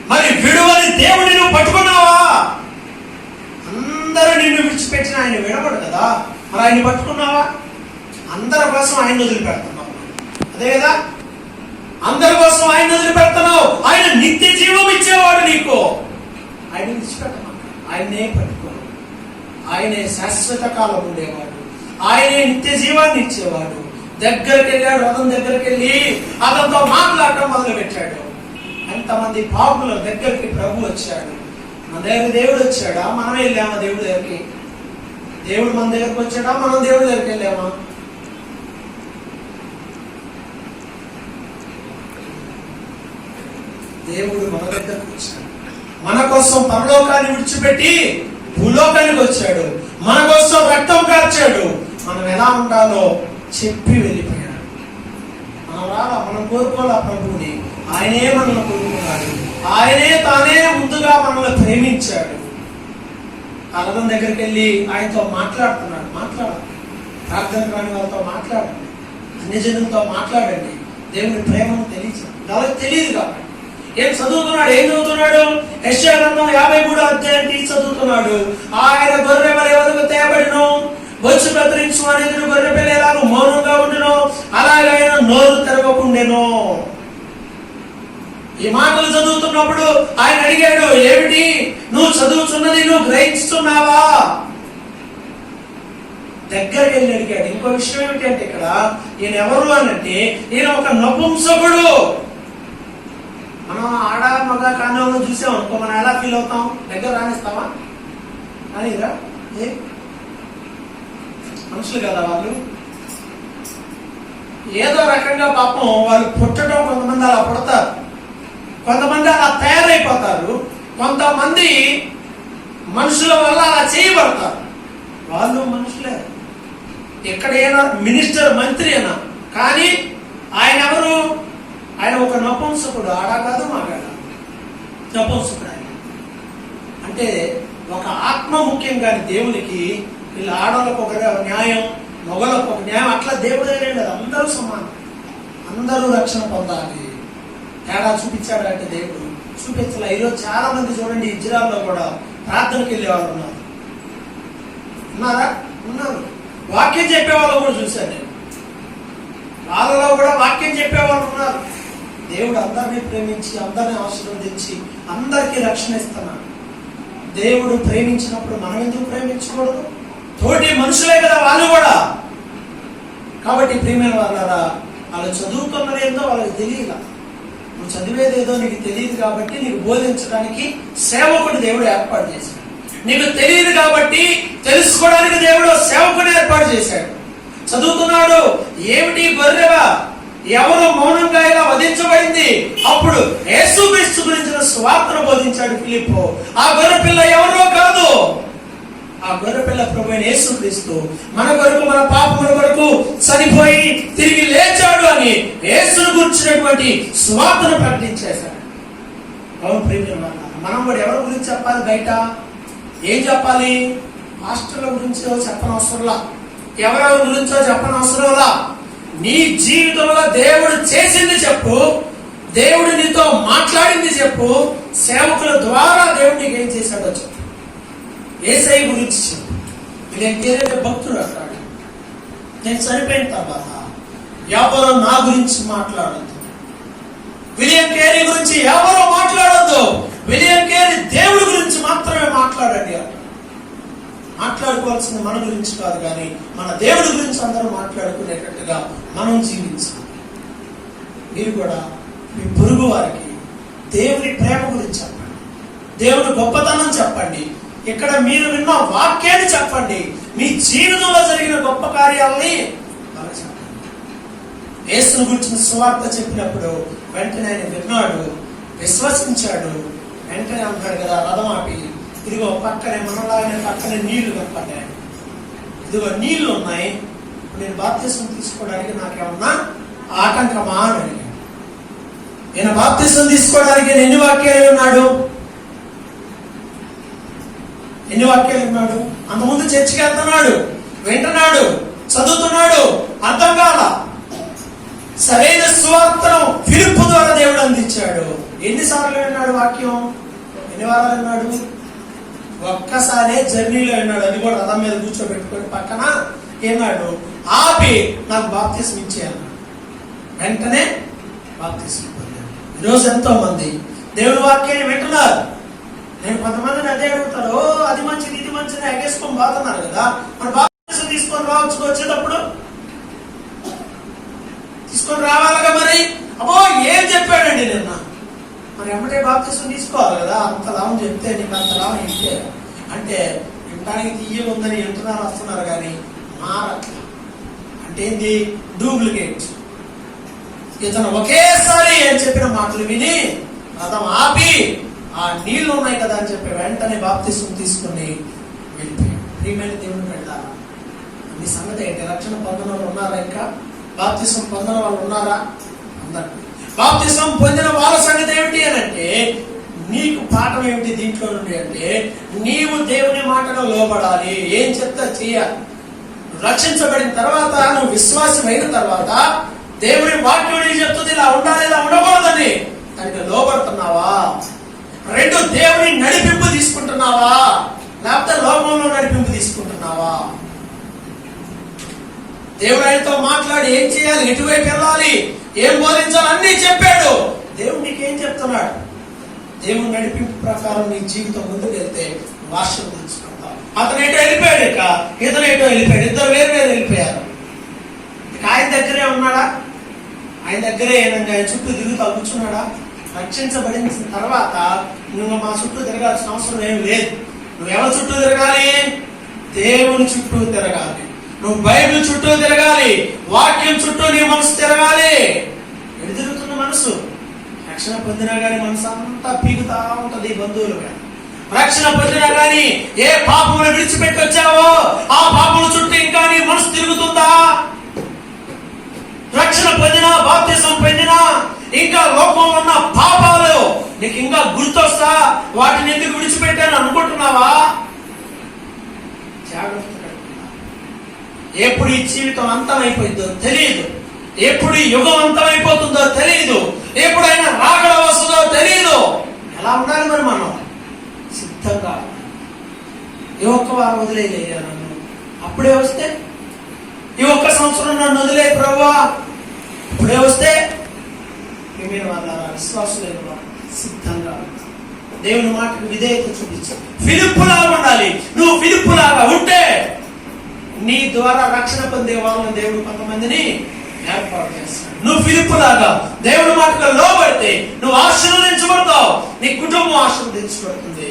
A: మరి విడువని దేవుడిని నువ్వు పట్టుకున్నావా? అందరూ నిన్ను విడిచిపెట్టిన ఆయన విడవడు కదా. మరి ఆయన్ని పట్టుకున్నావా? అందరి కోసం ఆయన వదిలిపెడుతున్నావు. అదే కదా, అందరి కోసం ఆయన వదిలిపెడుతున్నావు. ఆయన నిత్య జీవం ఇచ్చేవాడు నీకు. ఆయన విడిచిపెట్టమా? ఆయనే పట్టుకోడు. ఆయనే శాశ్వత కాలం ఉండేవాడు. ఆయనే నిత్య జీవాన్ని ఇచ్చేవాడు. దగ్గరికి వెళ్ళాడు, రథం దగ్గరికి వెళ్ళి అతనితో మాట్లాడటం మొదలు పెట్టాడు. ఎంతమంది పాపుల దగ్గరికి ప్రభు వచ్చాడు. మన దగ్గర దేవుడు వచ్చాడా? మనం వెళ్ళామా దేవుడి దగ్గరికి? దేవుడు మన దగ్గరకు వచ్చాడా? మనం దేవుడి దగ్గరికి వెళ్ళామా? దేవుడు మన దగ్గరకు వచ్చాడు. మన కోసం పరలోకాన్ని విడిచిపెట్టి భూలోకానికి వచ్చాడు. మన కోసం రక్తం కార్చాడు. మనం ఎలా ఉండాలో చెప్పి వెళ్ళిపోయాడు. మనం రాలా, మనం కోరుకోవాలా ప్రభువుని. ఆయనే మనల్ని కోరుకున్నాడు. ఆయనే తానే ముందుగా మనల్ని ప్రేమించాడు. ఆ రథం దగ్గరికి వెళ్ళి ఆయనతో మాట్లాడుతున్నాడు. మాట్లాడాలి. ప్రార్థన రాని వాళ్ళతో మాట్లాడండి, అన్యజనులతో మాట్లాడండి. దేవుని ప్రేమను తెలియచండి. వాళ్ళకి తెలియదు కాబట్టి. ఏం చదువుతున్నాడు? ఏం చదువుతున్నాడు? యెషయా గ్రంథం 53వ అధ్యాయం తీసి చదువుతున్నాడు. ఆయన గొర్రె వలె వదకు తేబడిను, బొచ్చు కత్తిరించు అనేది గొర్రె పిల్ల ఎలాగో మౌనంగా ఉండును, అలాగే ఆయన నోరు తెరవకుండెను. ఈ మాటలు చదువుతున్నప్పుడు ఆయన అడిగాడు, ఏమిటి నువ్వు చదువుతున్నది? నువ్వు గ్రహిస్తున్నావా? దగ్గరికి వెళ్ళి అడిగాడు. ఇంకో విషయం ఏమిటంటే ఇక్కడ ఈయన ఎవరు అనంటే ఈయన ఒక నపుంసకుడు. మనం ఆడ మగ కాండంలో చూసాం అనుకో, మనం ఎలా ఫీల్ అవుతాం? దగ్గర రానిస్తామా? రానిరా? మనుషులు కదా వాళ్ళు. ఏదో రకంగా పాపం వాళ్ళు పుట్టడం, కొంతమంది అలా పుడతారు, కొంతమంది అలా తయారైపోతారు, కొంతమంది మనుషుల వల్ల అలా చేయబడతారు. వాళ్ళు మనుషులే. ఎక్కడైనా మినిస్టర్, మంత్రి అయినా కానీ ఆయన ఎవరు? ఆయన ఒక నపుంసకుడు. ఆడా కాదు, మగాడ నపుంసకుడు. ఆయన అంటే ఒక ఆత్మ ముఖ్యం. కానీ దేవునికి వీళ్ళ ఆడలకు ఒక న్యాయం, మొగలకు ఒక న్యాయం, అట్లా దేవుడు దగ్గర లేదు. అందరూ సమానం, అందరూ రక్షణ పొందాలి. తేడా చూపించాడు అంటే దేవుడు చూపించాలి. ఈరోజు చాలా మంది చూడండి, ఇజ్రాయల్లో కూడా ప్రార్థనకి వెళ్ళే వాళ్ళు ఉన్నారు. ఉన్నారా? ఉన్నారు. వాక్యం చెప్పేవాళ్ళు కూడా చూశాను నేను. వాళ్ళలో కూడా వాక్యం చెప్పేవాళ్ళు ఉన్నారు. దేవుడు అందరినీ ప్రేమించి, అందరినీ ఆశీర్వదించి, అందరికీ రక్షణ ఇస్తున్నాడు. దేవుడు ప్రేమించినప్పుడు మనం ఎందుకు ప్రేమించకూడదు? తోటి మనుషులే కదా వాళ్ళు కూడా. కాబట్టి ప్రియమైన వాళ్ళారా, వాళ్ళు చదువుకున్నది ఏందో వాళ్ళకి తెలియదు. నువ్వు చదివేది ఏదో నీకు తెలియదు కాబట్టి నీకు బోధించడానికి సేవకుడు దేవుడు ఏర్పాటు చేశాడు. నీకు తెలియదు కాబట్టి తెలుసుకోవడానికి దేవుడు సేవకుని ఏర్పాటు చేశాడు. చదువుతున్నాడు, ఏమిటి గొర్రెవా? ఎవరు మౌనంగా ఇలా వధించబడింది? అప్పుడు యేసుక్రీస్తు గురించిన సువార్తను బోధించాడు ఫిలిప్పు. ఆ గొర్రె పిల్ల ఎవరో కాదు, ఆ గొర్రె పిల్ల ప్రభువైన యేసుక్రీస్తు. మన కొరకు, మన పాపముల కొరకు చనిపోయి తిరిగి లేచాడు అని యేసును గురించినటువంటి సువార్తను ప్రకటించేశాడు. అవును ప్రియమైన వాళ్ళ, మనం కూడా ఎవరి గురించి చెప్పాలి? బయట ఏం చెప్పాలి? మాస్టర్ల గురించో చెప్పనవసరంలా, ఎవరెవరి గురించో చెప్పనవసరంలా. నీ జీవితంలో దేవుడు చేసింది చెప్పు, దేవుడు నీతో మాట్లాడింది చెప్పు, సేవకుల ద్వారా దేవుడు నీకు ఏం చేశాడో చెప్పు. యేసయ్య గురించి చెప్పు. నేను భక్తుడు అంటాడు, నేను చనిపోయిన తర్వాత ఎవరో నా గురించి మాట్లాడద్దు. విలియం కేరీ గురించి ఎవరో మాట్లాడొద్దు. విలియం కేరీ దేవుడి గురించి మాత్రమే మాట్లాడండి. మాట్లాడుకోవాల్సింది మన గురించి కాదు, కానీ మన దేవుడి గురించి అందరూ మాట్లాడుకునేటట్టుగా మనం జీవించాలి. మీరు కూడా మీ పొరుగు వారికి దేవుని ప్రేమ గురించి చెప్పండి, దేవుని గొప్పతనం చెప్పండి, ఇక్కడ మీరు విన్న వాక్యాన్ని చెప్పండి, మీ జీవితంలో జరిగిన గొప్ప కార్యాలని చెప్పండి. యేసును గురించిన సువార్త చెప్పినప్పుడు వెంటనే ఆయన విన్నాడు, విశ్వసించాడు. వెంటనే అంటాడు కదా, రథం ఆపి, ఇదిగో పక్కనే మనలాగానే పక్కనే నీళ్లు కనపడ్డాయి, ఇదిగో నీళ్లు ఉన్నాయి, నేను బాప్తిసం తీసుకోవడానికి నాకేమన్నా ఆటంకమా అని అడిగాడు. నేను బాప్తిసం తీసుకోవడానికి ఎన్ని వాక్యాలు ఉన్నాడు, ఎన్ని వాక్యాలు ఉన్నాడు? అంతకుముందు చర్చికి వెళ్తున్నాడు, వింటున్నాడు, చదువుతున్నాడు, అర్థం కాల. సరైన సువార్తను ఫిలిప్పు ద్వారా దేవుడు అందించాడు. ఎన్నిసార్లు విన్నాడు వాక్యం? ఎన్ని వారాలు విన్నాడు? ఒక్కసారే జర్నీలో విన్నాడు, అది కూడా రథం మీద కూర్చోబెట్టుకొని పక్కన ఏనాడు ఆపి నాకు బాప్తిసం ఇచ్చేయాలి. వెంటనే బాప్తిసం పొందాడు. ఈరోజు ఎంతో మంది దేవుని వాక్యాన్ని వింటున్నారు. నేను కొంతమందిని అదే అడుగుతాడు, అది మంచిది ఇది మంచిది ఎగేసుకొని పోతున్నారు కదా, మరి బాప్తిసం తీసుకొని రావచ్చు, వచ్చేటప్పుడు తీసుకొని రావాలిగా. మరి అబ్బో ఏం చెప్పాడండి నిన్న, మరి ఎమ్మటే బాప్తిసం తీసుకోవాలి కదా, అంత లాభం చెప్తే నీకు అంత లాభం ఇంటే అంటే వినడానికి తీయ ఉందని వింటున్నారు, వస్తున్నారు, కానీ మారట్లా. అంటే ఏంది? డూప్లికేట్. ఇతను ఒకేసారి ఏం చెప్పిన మాటలు విని రథం ఆపి ఆ నీళ్లు ఉన్నాయి కదా అని చెప్పి వెంటనే బాప్తిసం తీసుకుని వెళ్ళిపోయాడు. ప్రియమైన దేవుని వెళ్ళారా, మీ సంగతి ఏంటి? రక్షణ పొందిన వాళ్ళు ఉన్నారా? ఇంకా బాప్తిసం పొందిన వాళ్ళు ఉన్నారా? అందరు బాప్తిసం పొందిన వాళ్ళ సంగతి ఏమిటి అని అంటే, నీకు పాఠం ఏమిటి దీంట్లో నుండి అంటే, నీవు దేవుని మాటలో లోబడాలి, ఏం చెప్తా చేయాలి. రక్షించబడిన తర్వాత, నువ్వు విశ్వాసం అయిన తర్వాత దేవుని వాక్యం నీకు చెప్తుంది ఇలా ఉండాలి ఇలా ఉండకూడదని, దానికి లోబడుతున్నావా? రెండు, దేవుని నడిపింపు తీసుకుంటున్నావా, లేకపోతే లోకంలో నడిపింపు తీసుకుంటున్నావా? దేవుడు ఆయనతో మాట్లాడి ఏం చేయాలి, ఎటువైపు వెళ్ళాలి, ఏం బోధించాలి అన్నీ చెప్పాడు. దేవుడు నీకేం చెప్తున్నాడు? దేవుని నడిపింపు ప్రకారం నీ జీవితం ముందుకు వెళ్తే వార్షలు తెలుసుకుంటావు. అతను ఏటో వెళ్ళిపోయాడు, ఇక ఇతను ఏటో వెళ్ళిపోయాడు, ఇద్దరు వేరు వేరు వెళ్ళిపోయారు. ఇక ఆయన దగ్గరే ఉన్నాడా? ఆయన దగ్గరే ఏనంగా ఆయన చుట్టూ తిరుగుతూ కూర్చున్నాడా? రక్షించబడిన తర్వాత నువ్వు మా చుట్టూ తిరగాల్సిన అవసరం ఏం లేదు. నువ్వు ఎవరి చుట్టూ తిరగాలి? దేవుని చుట్టూ తిరగాలి. నువ్వు బైబిల్ చుట్టూ తిరగాలి, వాక్యం చుట్టూ నీ మనసు తిరగాలి. ఎటు తిరుగుతున్న మనసు? రక్షణ పొందినా కానీ మనసు అంతా పీకుతా ఉంటది బంధువులు. రక్షణ పొందినా కానీ ఏ పాపములు విడిచిపెట్టి వచ్చావో ఆ పాపముల చుట్టూ ఇంకా నీ మనసు తిరుగుతుందా? రక్షణ పొందినా, బాప్తిసం పొందినా ఇంకా లోకంలో ఉన్న పాపాలు నీకు ఇంకా గుర్తొస్తా, వాటిని ఎందుకు విడిచిపెట్టాను అనుకుంటున్నావా? జాగ్రత్త. ఎప్పుడు ఈ జీవితం అంతమైపోయిందో తెలియదు, ఎప్పుడు ఈ యుగం అంతమైపోతుందో తెలియదు, ఎప్పుడైనా రాకడ వస్తుందో తెలియదు. ఎలా ఉండాలి మరి మనం? సిద్ధంగా. ఈ ఒక్క వారం వదిలేయ్యా నన్ను, అప్పుడే వస్తే ఈ ఒక్క సంవత్సరం నన్ను వదిలే ప్రభువా, అప్పుడే వస్తే మీరు వాళ్ళ విశ్వాసులైన సిద్ధంగా దేవుని మాటకు విధేయత చూపించాలి. ఫిలిప్పులాగా ఉండాలి. నువ్వు ఫిలిప్పులాగా ఉంటే నీ ద్వారా రక్షణ పొందే వాళ్ళని దేవుడు కొంతమందిని ఏర్పాటు చేస్తాడు. నువ్వు ఫిలిప్పులాగా దేవుని మాటకు లోబడితే నువ్వు ఆశీర్వదించబడతావు, నీ కుటుంబం ఆశీర్వదించబడుతుంది.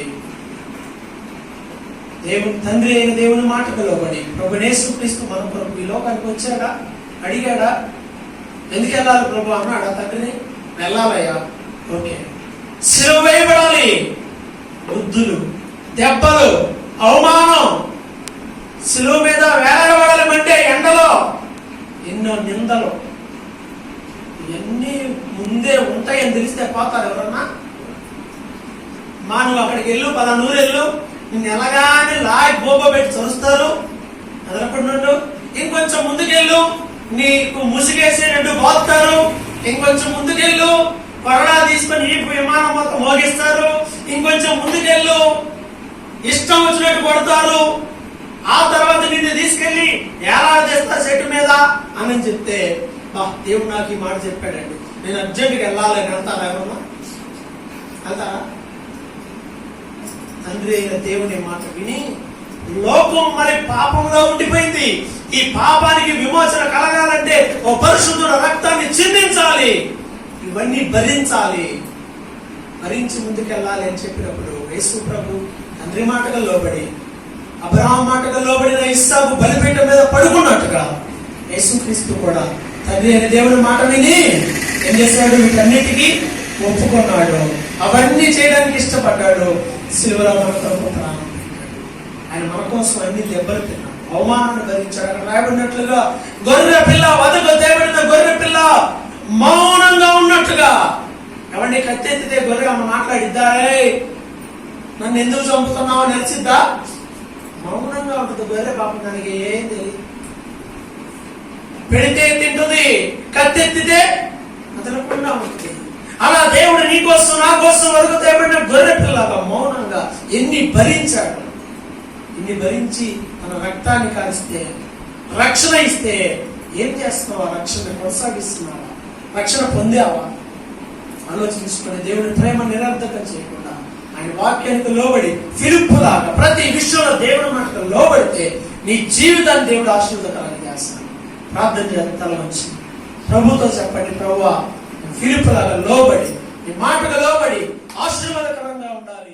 A: దేవుని తండ్రి అయిన దేవుని మాటకు లోబడి ప్రభు యేసుక్రీస్తు మన ప్రభు ఈ లోకానికి వచ్చాడా? అడిగాడా? ఎందుకు వెళ్ళాలి ప్రభు అన్నాడా తండ్రిని? వెళ్ళాలయ్యా, ఓకే. శిలువ వేయబడాలి, బుద్ధులు, దెబ్బలు, అవమానం, శిలువ మీద వేలాడబడాలి అంటే ఎండలో ఎన్నో నిందలు, ఇవన్నీ ముందే ఉంటాయని తెలిస్తే పోతారు ఎవరన్నా? నువ్వు అక్కడికి వెళ్ళు, 10 వెళ్ళు, నిన్ను ఎలాగానే లాగి బోబో పెట్టి చదువుస్తారు. అదొకటి నుండు. ఇంకొంచెం ముందుకెళ్ళు, నీకు ముసిగేసేటట్టు పోతారు. ఇంకొంచెం ముందుకెళ్ళు, కొరడా తీసుకొని ఈ విమానం మొత్తం మోగిస్తారు. ఇంకొంచెం ముందుకెళ్ళు, ఇష్టం వచ్చినట్టు కొడతారు. ఆ తర్వాత నిన్ను తీసుకెళ్లి ఎలా చేస్తా చెట్టు మీద అని చెప్తే, దేవుడు నాకు ఈ మాట చెప్పాడండి, నేను అర్జెంట్గా వెళ్ళాలని అంటాను. ఎవరన్నా వెళ్తారా? తండ్రి అయిన దేవుని మాట విని లోకం మరి పాపంలో ఉండిపోయింది. ఈ పాపానికి విమోచన కలగాలంటే ఓ పరిశుద్ధుల రక్తాన్ని చిందించాలి, ఇవన్నీ భరించాలి, భరించి ముందుకెళ్ళాలి అని చెప్పినప్పుడు యేసు ప్రభు తండ్రి మాటగా లోబడి, అబ్రహాం మాటగా లోబడిన ఇస్సాకు బలిపీఠం మీద పడుకున్నట్టుగా యేసుక్రీస్తు కూడా తండ్రి అయిన దేవుని మాట విని ఏం చేశాడు? వీటన్నిటికీ ఒప్పుకున్నాడు, అవన్నీ చేయడానికి ఇష్టపడ్డాడు. సిలువలో మనతో ప్రాణం పెట్టాడు. ఆయన మన కోసం అన్ని దెబ్బలు తిన్నాడు, అవమానాన్ని భరించాడు. అక్కడ రాయబడినట్లుగా గొర్రె పిల్ల వదకు తేబడిన గొర్రె పిల్ల మౌనంగా ఉన్నట్టుగా. ఎవరిని కత్తెత్తితే గొర్రె అమ్మ మాట్లాడిద్దా? నన్ను ఎందుకు చంపుతున్నావు అని నడిచిద్దా? మౌనంగా ఉంటుంది గొర్రె. పాపం దానికి ఏం తెలియదు. పెడితే తింటుంది, కత్తెత్తితే అతనకుండా ఉంటుంది. అలా దేవుడు నీ కోసం నా కోసం వరకు తేబడిన గొర్రె పిల్లగా మౌనంగా ఎన్ని భరించాడు. ఇన్ని భరించి తన రక్తాన్ని కారిస్తే, రక్షణ ఇస్తే ఏం చేస్తున్నావా? రక్షణ కొనసాగిస్తున్నావా? రక్షణ పొందావా? ఆలోచించుకుని దేవుడి ప్రేమ నిరర్ధకం చేయకుండా ఆయన వాక్యానికి లోబడి ఫిలిప్పులాగా ప్రతి విషయంలో దేవుడి మాటకు లోబడితే నీ జీవితాన్ని దేవుడు ఆశీర్వాదకరంగా చేస్తాడు. ప్రార్థన చేయాలి తల నుంచి ప్రభుతో చెప్పండి, ప్రభువా ఫిలిప్పులాగా లోబడి నీ మాటకు లోబడి ఆశీర్వాదకరంగా ఉండాలి.